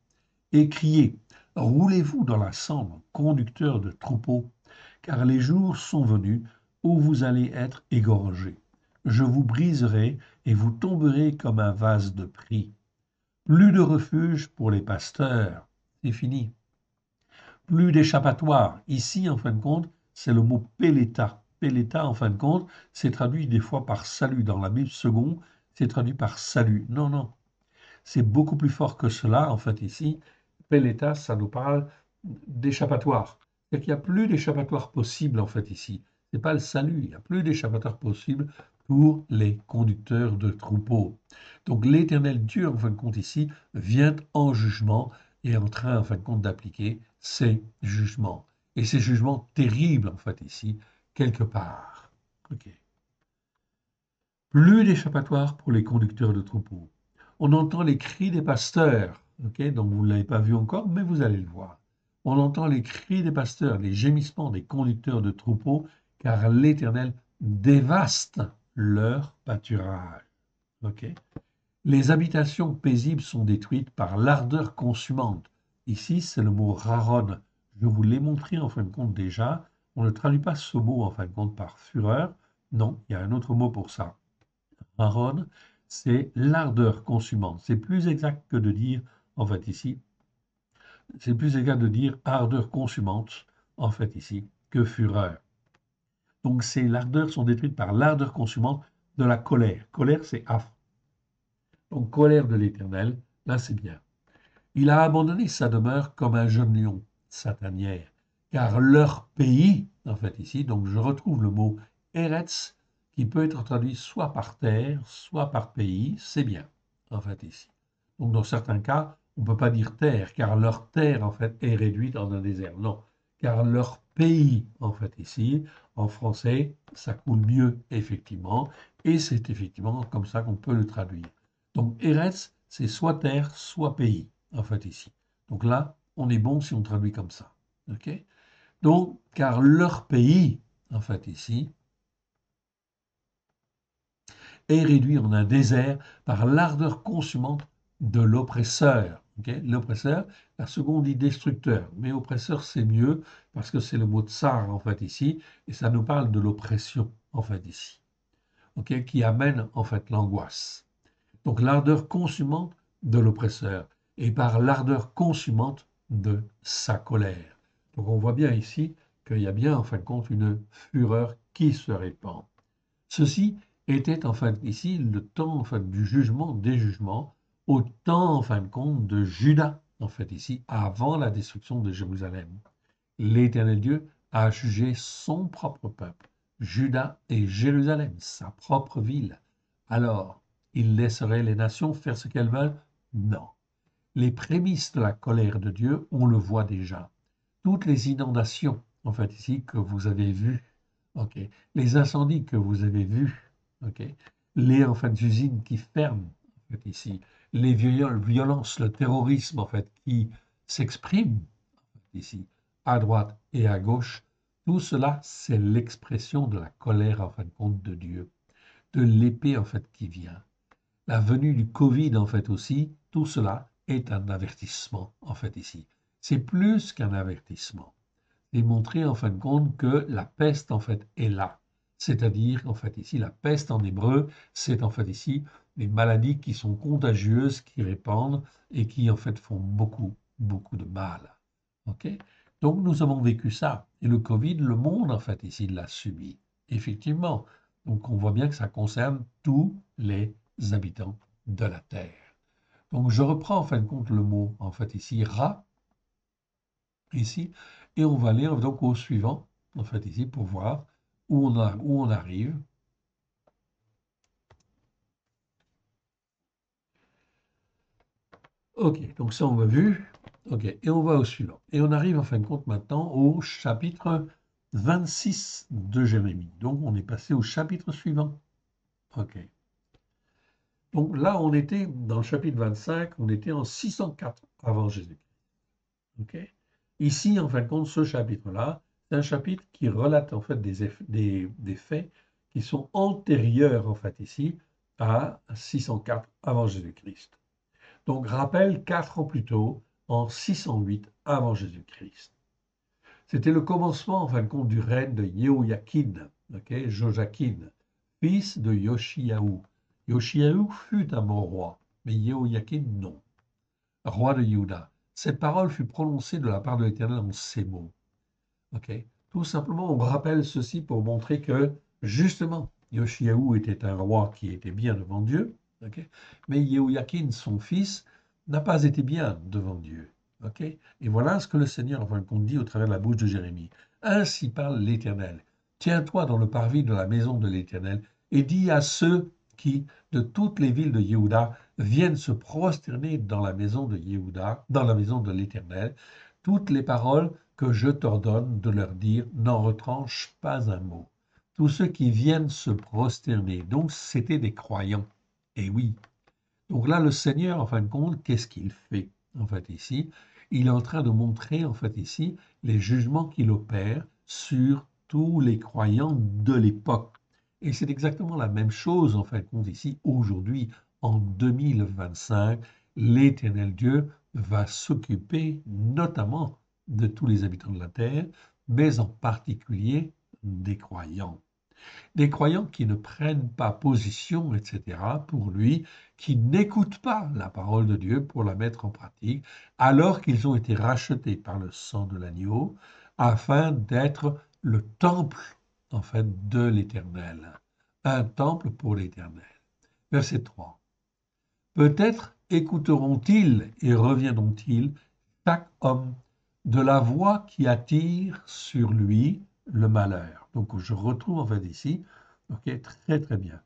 et criez, roulez-vous dans la cendre, conducteurs de troupeaux, car les jours sont venus où vous allez être égorgés. Je vous briserai et vous tomberez comme un vase de prix. Plus de refuge pour les pasteurs, c'est fini. Plus d'échappatoire. Ici, en fin de compte, c'est le mot péléta. Péléta, en fin de compte, c'est traduit des fois par salut. Dans la Bible second, c'est traduit par salut. Non, non. C'est beaucoup plus fort que cela, en fait, ici. Péléta, ça nous parle d'échappatoire. C'est qu'il n'y a plus d'échappatoire possible, en fait, ici. Ce n'est pas le salut. Il n'y a plus d'échappatoire possible pour les conducteurs de troupeaux. Donc l'Éternel Dieu, en fin de compte, ici, vient en jugement et est en train, en fin de compte, d'appliquer ces jugements. Et ces jugements terribles, en fait, ici, quelque part. Ok. Plus d'échappatoire pour les conducteurs de troupeaux. On entend les cris des pasteurs, ok, donc vous ne l'avez pas vu encore, mais vous allez le voir. On entend les cris des pasteurs, les gémissements des conducteurs de troupeaux, car l'Éternel dévaste leur pâturage. Ok. Les habitations paisibles sont détruites par l'ardeur consumante. Ici, c'est le mot raron. Je vous l'ai montré en fin de compte déjà. On ne traduit pas ce mot en fin de compte par fureur. Non, il y a un autre mot pour ça. Raron, c'est l'ardeur consumante. C'est plus exact que de dire, en fait ici, c'est plus exact de dire ardeur consumante, en fait ici, que fureur. Donc ces l'ardeur sont détruites par l'ardeur consumante de la colère. Colère, c'est affre. Donc colère de l'Éternel, là c'est bien. Il a abandonné sa demeure comme un jeune lion, sa tanière, car leur pays, en fait ici, donc je retrouve le mot Eretz, qui peut être traduit soit par terre, soit par pays, c'est bien, en fait ici. Donc dans certains cas, on ne peut pas dire terre, car leur terre, en fait, est réduite en un désert. Non, car leur pays, en fait ici, en français, ça coule mieux, effectivement, et c'est effectivement comme ça qu'on peut le traduire. Donc Eretz, c'est soit terre, soit pays, en fait, ici. Donc là, on est bon si on traduit comme ça. OK? Donc, car leur pays, en fait, ici, est réduit en un désert par l'ardeur consumante de l'oppresseur. Okay? L'oppresseur, La seconde dit destructeur, mais oppresseur c'est mieux parce que c'est le mot tsar en fait ici, et ça nous parle de l'oppression en fait ici, ok, qui amène en fait l'angoisse. Donc l'ardeur consumante de l'oppresseur, et par l'ardeur consumante de sa colère. Donc on voit bien ici qu'il y a bien en fin de compte une fureur qui se répand. Ceci était en fin ici le temps en fait du jugement des jugements, au temps en fin de compte de Juda en fait ici avant la destruction de Jérusalem. L'Éternel Dieu a jugé son propre peuple, Juda et Jérusalem, sa propre ville. Alors, il laisserait les nations faire ce qu'elles veulent? Non. Les prémices de la colère de Dieu, on le voit déjà. Toutes les inondations, en fait, ici, que vous avez vues, ok, les incendies que vous avez vus, ok, les, en fait, usines qui ferment, en fait, ici, les violences, le terrorisme, en fait, qui s'expriment, ici, à droite et à gauche, tout cela, c'est l'expression de la colère, en fin de compte, de Dieu, de l'épée, en fait, qui vient. La venue du Covid, en fait, aussi, tout cela est un avertissement, en fait, ici. C'est plus qu'un avertissement. C'est montrer, en fin de compte, que la peste, en fait, est là. C'est-à-dire, en fait, ici, la peste en hébreu, c'est, en fait, ici, des maladies qui sont contagieuses, qui répandent et qui, en fait, font beaucoup, beaucoup de mal. OK? Donc, nous avons vécu ça. Et le Covid, le monde, en fait, ici, l'a subi. Effectivement. Donc, on voit bien que ça concerne tous les habitants de la Terre. Donc, je reprends, en fin de compte, le mot, en fait, ici, Ra, ici, et on va aller donc au suivant, en fait, ici, pour voir où on arrive. OK, donc ça, on a vu. OK, et on va au suivant. Et on arrive, en fin de compte, maintenant au chapitre 26 de Jérémie. Donc, on est passé au chapitre suivant. OK. Donc là, on était dans le chapitre 25, on était en 604 avant Jésus-Christ. OK. Ici, en fin de compte, ce chapitre-là, c'est un chapitre qui relate en fait des faits qui sont antérieurs, en fait, ici, à 604 avant Jésus-Christ. Donc, rappel, 4 ans plus tôt, en 608 avant Jésus-Christ. C'était le commencement, en fin de compte, du règne de Jéhoïakin, okay, Joachim, fils de Yoshiaou. Yoshiaou fut un bon roi, mais Jéhoïakin non, roi de Juda. Cette parole fut prononcée de la part de l'Éternel en ces mots. Okay. Tout simplement, on rappelle ceci pour montrer que, justement, Yoshiaou était un roi qui était bien devant Dieu, okay, mais Jéhoïakin, son fils, n'a pas été bien devant Dieu. Okay. Et voilà ce que le Seigneur, en fin de compte, dit au travers de la bouche de Jérémie. Ainsi parle l'Éternel. Tiens-toi dans le parvis de la maison de l'Éternel et dis à ceux qui, de toutes les villes de Yehuda, viennent se prosterner dans la maison de Yehuda, dans la maison de l'Éternel, toutes les paroles que je t'ordonne de leur dire, n'en retranche pas un mot. Tous ceux qui viennent se prosterner, donc c'était des croyants. Et oui. Donc là, le Seigneur, en fin de compte, qu'est-ce qu'il fait, en fait, ici? Il est en train de montrer, en fait, ici, les jugements qu'il opère sur tous les croyants de l'époque. Et c'est exactement la même chose, en fin de compte, ici, aujourd'hui, en 2025, l'Éternel Dieu va s'occuper notamment de tous les habitants de la terre, mais en particulier des croyants. Des croyants qui ne prennent pas position, etc., pour lui, qui n'écoutent pas la parole de Dieu pour la mettre en pratique, alors qu'ils ont été rachetés par le sang de l'agneau, afin d'être le temple, en fait, de l'Éternel. Un temple pour l'Éternel. Verset 3. Peut-être écouteront-ils et reviendront-ils, chaque homme, de la voix qui attire sur lui le malheur. Donc je retrouve en fait ici, ok, très très bien.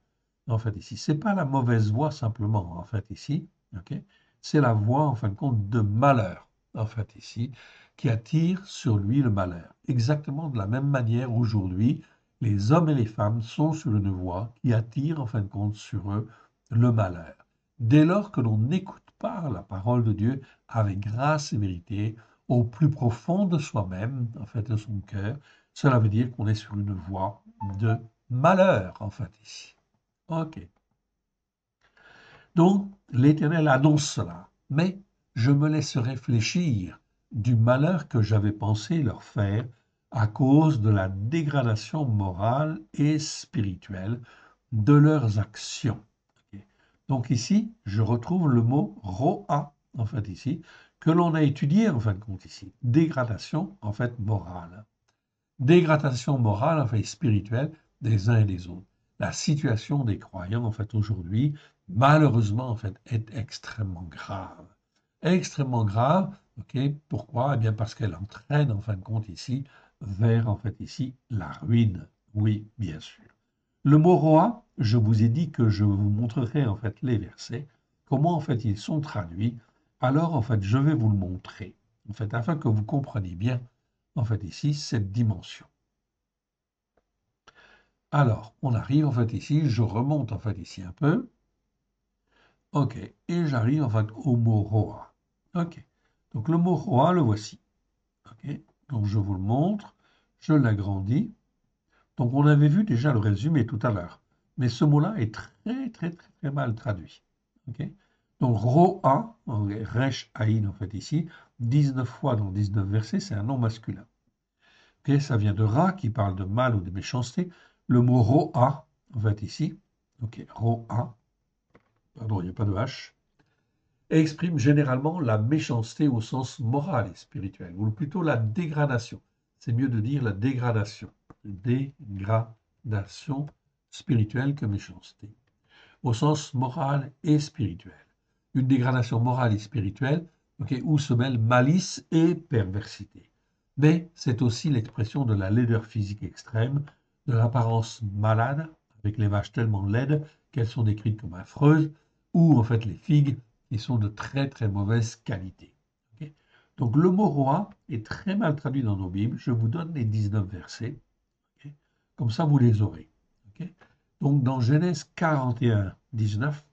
En fait ici, c'est pas la mauvaise voix simplement, en fait ici, ok, c'est la voix en fin de compte de malheur, en fait ici, qui attire sur lui le malheur. Exactement de la même manière aujourd'hui, les hommes et les femmes sont sur une voie qui attire en fin de compte sur eux le malheur. Dès lors que l'on n'écoute pas la parole de Dieu avec grâce et vérité, au plus profond de soi-même, en fait, de son cœur, cela veut dire qu'on est sur une voie de malheur, en fait, ici. OK. Donc, l'Éternel annonce cela. Mais je me laisse réfléchir du malheur que j'avais pensé leur faire à cause de la dégradation morale et spirituelle de leurs actions. Ok. Donc ici, je retrouve le mot ro'a, en fait ici, que l'on a étudié en fin de compte ici. Dégradation, en fait, morale. Dégradation morale, en fait, spirituelle des uns et des autres. La situation des croyants, en fait, aujourd'hui, malheureusement, en fait, est extrêmement grave. Extrêmement grave, ok? Pourquoi? Eh bien, parce qu'elle entraîne, en fin de compte, ici, vers, en fait, ici, la ruine. Oui, bien sûr. Le mot roi, je vous ai dit que je vous montrerai, en fait, les versets, comment, en fait, ils sont traduits. Alors, en fait, je vais vous le montrer, en fait, afin que vous compreniez bien, en fait, ici, cette dimension. Alors, on arrive en fait ici, je remonte en fait ici un peu, ok, et j'arrive en fait au mot roi. Ok, donc le mot roi, le voici. Ok, donc je vous le montre, je l'agrandis. Donc on avait vu déjà le résumé tout à l'heure, mais ce mot-là est très mal traduit. Ok, donc roa, resh aïn en fait ici, 19 fois dans 19 versets, c'est un nom masculin. Ok, ça vient de ra qui parle de mal ou de méchanceté. Le mot roa, en fait ici, ok, roa, pardon, il n'y a pas de H, exprime généralement la méchanceté au sens moral et spirituel, ou plutôt la dégradation. C'est mieux de dire la dégradation. Dégradation spirituelle que méchanceté. Au sens moral et spirituel. Une dégradation morale et spirituelle, ok, où se mêlent malice et perversité. Mais c'est aussi l'expression de la laideur physique extrême, de l'apparence malade, avec les vaches tellement laides qu'elles sont décrites comme affreuses, ou en fait les figues qui sont de très mauvaise qualité. Ok. Donc le mot roi est très mal traduit dans nos Bibles. Je vous donne les 19 versets. Ok. Comme ça, vous les aurez. Ok. Donc dans Genèse 41, 19,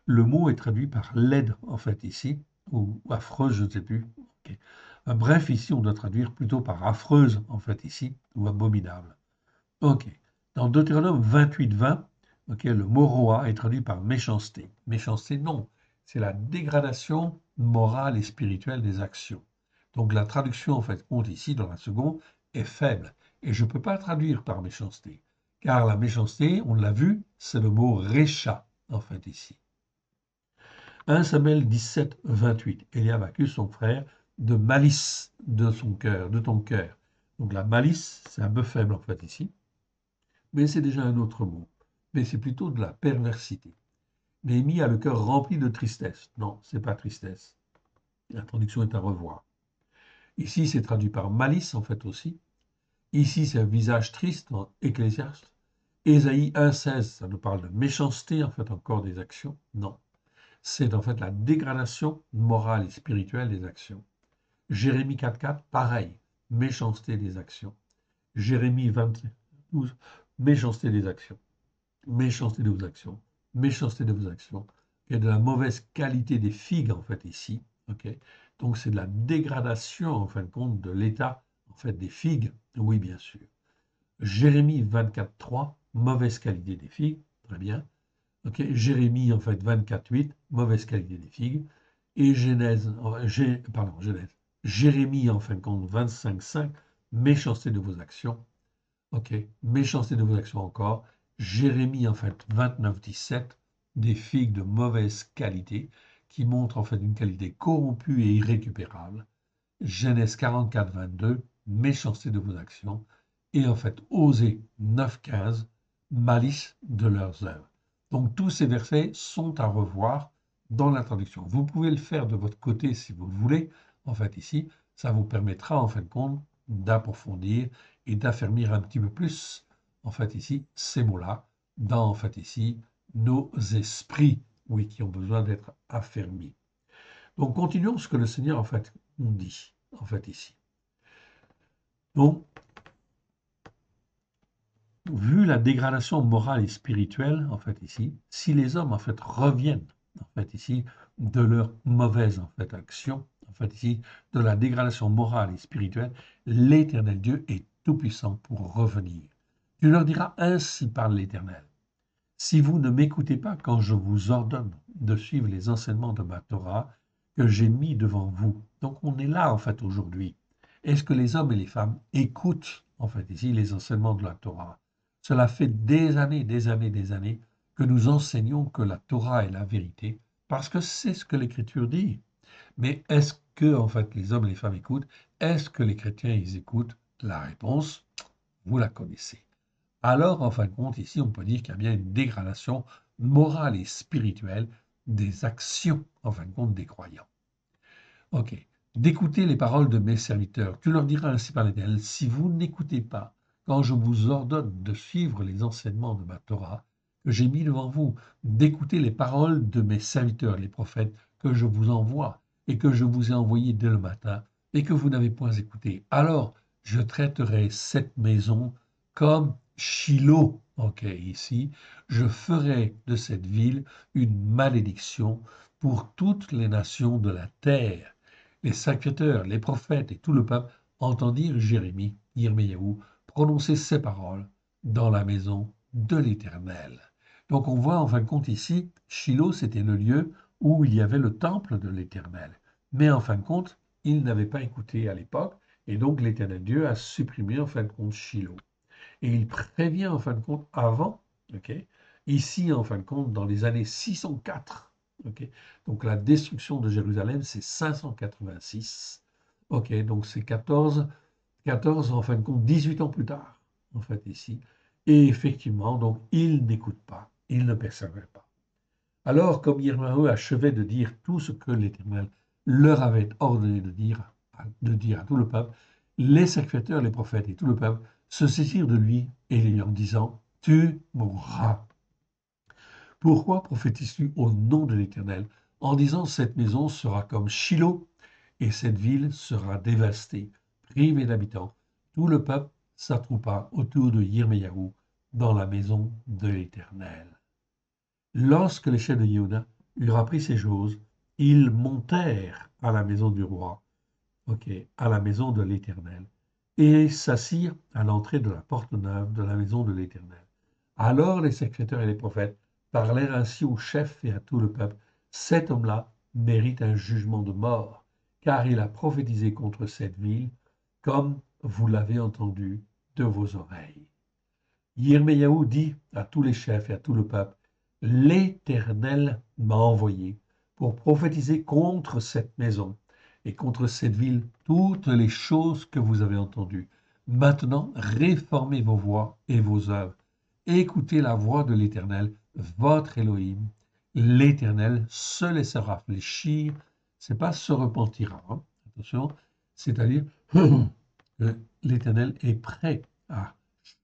le mot est traduit par laide, en fait, ici, ou affreuse, je ne sais plus. Ok. Bref, ici, on doit traduire plutôt par affreuse, en fait, ici, ou abominable. Ok. Dans Deutéronome 28, 20, ok, le mot roi est traduit par méchanceté. Méchanceté, non. C'est la dégradation morale et spirituelle des actions. Donc la traduction, en fait, compte ici, dans la seconde, est faible. Et je ne peux pas traduire par méchanceté. Car la méchanceté, on l'a vu, c'est le mot récha, en fait, ici. 1 Samuel 17, 28. Eliab accuse son frère de malice de son cœur, de ton cœur. Donc la malice, c'est un peu faible en fait ici, mais c'est déjà un autre mot. Mais c'est plutôt de la perversité. Néhémie a le cœur rempli de tristesse. Non, c'est pas tristesse. La traduction est à revoir. Ici, c'est traduit par malice en fait aussi. Ici, c'est un visage triste dans Ecclésiaste. Ésaïe 1,16, ça nous parle de méchanceté, en fait, encore des actions. Non. C'est en fait la dégradation morale et spirituelle des actions. Jérémie 4.4, pareil, méchanceté des actions. Jérémie 22, méchanceté des actions. Méchanceté de vos actions. Méchanceté de vos actions. Il y a de la mauvaise qualité des figues, en fait, ici. Okay. Donc, c'est de la dégradation, en fin de compte, de l'état, en fait, des figues. Oui, bien sûr. Jérémie 24.3, mauvaise qualité des figues. Très bien. Okay. Jérémie, en fait, 24.8, mauvaise qualité des figues. Et Genèse, Genèse. Jérémie, en fin de compte, 25.5, méchanceté de vos actions. Ok, méchanceté de vos actions encore. Jérémie, en fait, 29.17, des figues de mauvaise qualité, qui montrent en fait une qualité corrompue et irrécupérable. Genèse 44.22, méchanceté de vos actions. Et en fait, Osée 9.15, malice de leurs œuvres. Donc tous ces versets sont à revoir dans la traduction. Vous pouvez le faire de votre côté si vous le voulez. En fait, ici, ça vous permettra en fin de compte d'approfondir et d'affermir un petit peu plus, en fait, ici, ces mots-là, dans, en fait, ici, nos esprits, oui, qui ont besoin d'être affermis. Donc, continuons ce que le Seigneur, en fait, nous dit, en fait, ici. Donc, vu la dégradation morale et spirituelle, en fait, ici, si les hommes, en fait, reviennent, en fait, ici, de leur mauvaise, en fait, action, en fait, ici, de la dégradation morale et spirituelle, l'Éternel Dieu est tout-puissant pour revenir. Tu leur diras, ainsi parle l'Éternel. Si vous ne m'écoutez pas quand je vous ordonne de suivre les enseignements de ma Torah, que j'ai mis devant vous. Donc on est là en fait aujourd'hui. Est-ce que les hommes et les femmes écoutent en fait ici les enseignements de la Torah? Cela fait des années, des années, des années que nous enseignons que la Torah est la vérité parce que c'est ce que l'Écriture dit. Mais est-ce que en fait les hommes et les femmes écoutent? Est-ce que les chrétiens ils écoutent? La réponse, vous la connaissez. Alors, en fin de compte, ici, on peut dire qu'il y a bien une dégradation morale et spirituelle des actions, en fin de compte, des croyants. Ok. D'écouter les paroles de mes serviteurs. Tu leur diras ainsi par l'Éternel, si vous n'écoutez pas, quand je vous ordonne de suivre les enseignements de ma Torah, que j'ai mis devant vous, d'écouter les paroles de mes serviteurs, les prophètes, que je vous envoie, et que je vous ai envoyés dès le matin, et que vous n'avez point écouté, alors je traiterai cette maison comme Shiloh. Ok, ici, je ferai de cette ville une malédiction pour toutes les nations de la terre. Les sacrificateurs, les prophètes et tout le peuple entendirent Jérémie, Yirmiyahu, prononcer ces paroles dans la maison de l'Éternel. Donc on voit en fin de compte ici, Shiloh, c'était le lieu où il y avait le temple de l'Éternel. Mais en fin de compte, ils n'avaient pas écouté à l'époque, et donc l'Éternel Dieu a supprimé en fin de compte Shiloh. Et il prévient en fin de compte avant, ok, ici en fin de compte dans les années 604, ok, donc la destruction de Jérusalem c'est 586, ok, donc c'est 14 en fin de compte 18 ans plus tard, en fait ici, et effectivement donc ils n'écoutent pas, ils ne persévèrent pas. Alors comme Yirmiyahu achevait de dire tout ce que l'Éternel leur avait ordonné de dire à tout le peuple, les sacrificateurs, les prophètes et tout le peuple se saisirent de lui et lui en disant, tu mourras. Pourquoi prophétises-tu au nom de l'Éternel en disant cette maison sera comme Shiloh et cette ville sera dévastée, privée d'habitants. Tout le peuple s'attroupa autour de Yirmiyahu dans la maison de l'Éternel. Lorsque les chefs de Yehuda eurent appris ces choses, ils montèrent à la maison du roi, ok, à la maison de l'Éternel, et s'assirent à l'entrée de la porte neuve de la maison de l'Éternel. Alors les sacrificateurs et les prophètes parlèrent ainsi aux chefs et à tout le peuple. Cet homme-là mérite un jugement de mort, car il a prophétisé contre cette ville, comme vous l'avez entendu de vos oreilles. Yirmiyahu dit à tous les chefs et à tout le peuple, l'Éternel m'a envoyé pour prophétiser contre cette maison et contre cette ville toutes les choses que vous avez entendues. Maintenant, réformez vos voies et vos œuvres. Écoutez la voix de l'Éternel, votre Elohim. L'Éternel se laissera fléchir, c'est pas se repentira, hein, attention, c'est-à-dire que l'Éternel est prêt à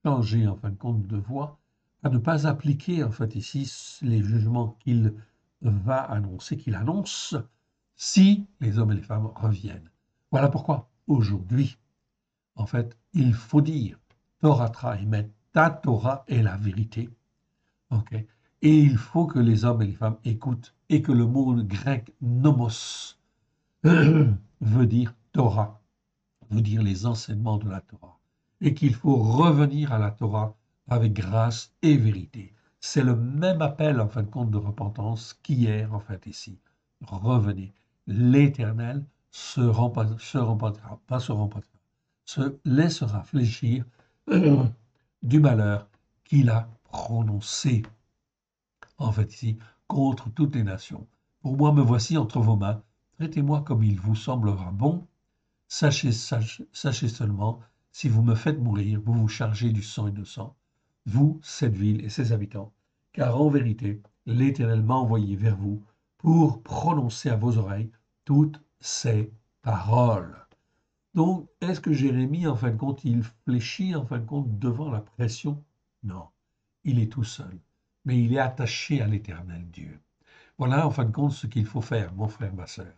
changer en fin de compte de voie, à ne pas appliquer en fait ici les jugements qu'il va annoncer, qu'il annonce, si les hommes et les femmes reviennent. Voilà pourquoi aujourd'hui, en fait, il faut dire Torah Emet, ta Torah est la vérité. Ok. Et il faut que les hommes et les femmes écoutent et que le mot grec nomos veut dire Torah, veut dire les enseignements de la Torah, et qu'il faut revenir à la Torah avec grâce et vérité. C'est le même appel, en fin de compte, de repentance qu'hier, en fait, ici. Revenez. L'Éternel se repentira, pas se repentira, se laissera fléchir du malheur qu'il a prononcé, en fait, ici, contre toutes les nations. Pour moi, me voici entre vos mains. Traitez-moi comme il vous semblera bon. Sachez seulement, si vous me faites mourir, vous vous chargez du sang innocent, vous, cette ville et ses habitants, car en vérité, l'Éternel m'a envoyé vers vous pour prononcer à vos oreilles toutes ces paroles. Donc, est-ce que Jérémie, en fin de compte, il fléchit, en fin de compte, devant la pression? Non, il est tout seul, mais il est attaché à l'Éternel Dieu. Voilà, en fin de compte, ce qu'il faut faire, mon frère, ma sœur.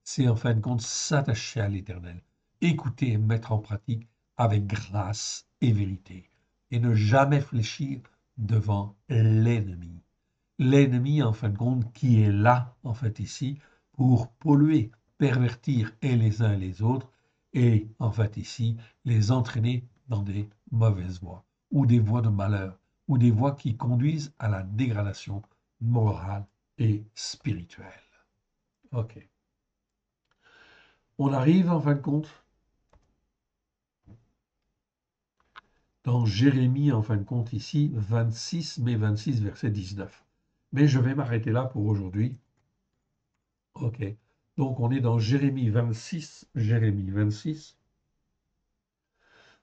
C'est, en fin de compte, s'attacher à l'Éternel, écouter et mettre en pratique avec grâce et vérité, et ne jamais fléchir devant l'ennemi. L'ennemi, en fin de compte, qui est là, en fait, ici, pour polluer, pervertir et les uns et les autres, et, en fait, ici, les entraîner dans des mauvaises voies, ou des voies de malheur, ou des voies qui conduisent à la dégradation morale et spirituelle. OK. On arrive en fin de compte dans Jérémie, en fin de compte ici, 26, mai 26, verset 19. Mais je vais m'arrêter là pour aujourd'hui. Ok. Donc on est dans Jérémie 26,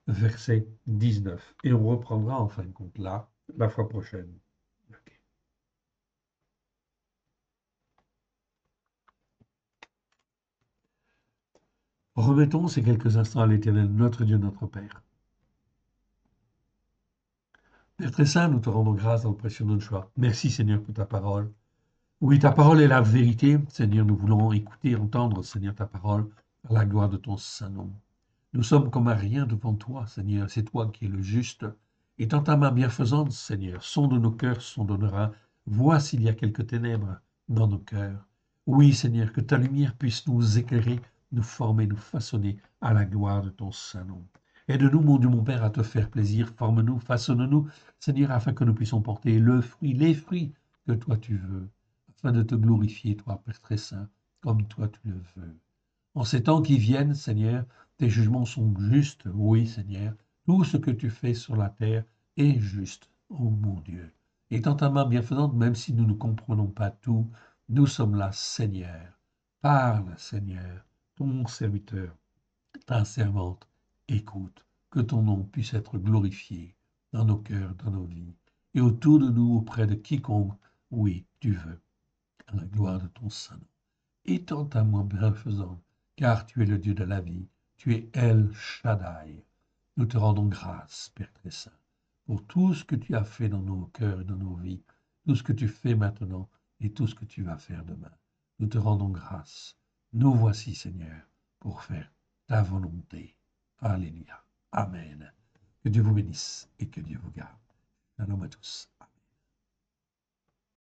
verset 19. Et on reprendra en fin de compte là, la fois prochaine. Ok. Remettons ces quelques instants à l'Éternel, notre Dieu, notre Père. Père très saint, nous te rendons grâce dans le précieux nom de Choix. Merci Seigneur pour ta parole. Oui, ta parole est la vérité. Seigneur, nous voulons écouter, entendre, Seigneur, ta parole à la gloire de ton saint nom. Nous sommes comme un rien devant toi, Seigneur. C'est toi qui es le juste. Et dans ta main bienfaisante, Seigneur, sonde nos cœurs, sondonnera. Vois s'il y a quelques ténèbres dans nos cœurs. Oui, Seigneur, que ta lumière puisse nous éclairer, nous former, nous façonner à la gloire de ton saint nom. Aide-nous, mon Dieu, mon Père, à te faire plaisir. Forme-nous, façonne-nous, Seigneur, afin que nous puissions porter le fruit, les fruits que toi tu veux, afin de te glorifier, toi, Père très saint, comme toi tu le veux. En ces temps qui viennent, Seigneur, tes jugements sont justes, oui, Seigneur. Tout ce que tu fais sur la terre est juste, ô mon Dieu. Et dans ta main bienfaisante, même si nous ne comprenons pas tout, nous sommes là, Seigneur. Parle, Seigneur, ton serviteur, ta servante, écoute, que ton nom puisse être glorifié dans nos cœurs, dans nos vies, et autour de nous, auprès de quiconque, oui, tu veux, à la gloire de ton Saint nom. Étends ta main bienfaisante, car tu es le Dieu de la vie, tu es El Shaddai. Nous te rendons grâce, Père très saint, pour tout ce que tu as fait dans nos cœurs et dans nos vies, tout ce que tu fais maintenant et tout ce que tu vas faire demain. Nous te rendons grâce. Nous voici, Seigneur, pour faire ta volonté. Alléluia. Amen. Que Dieu vous bénisse et que Dieu vous garde. Shalom à tous.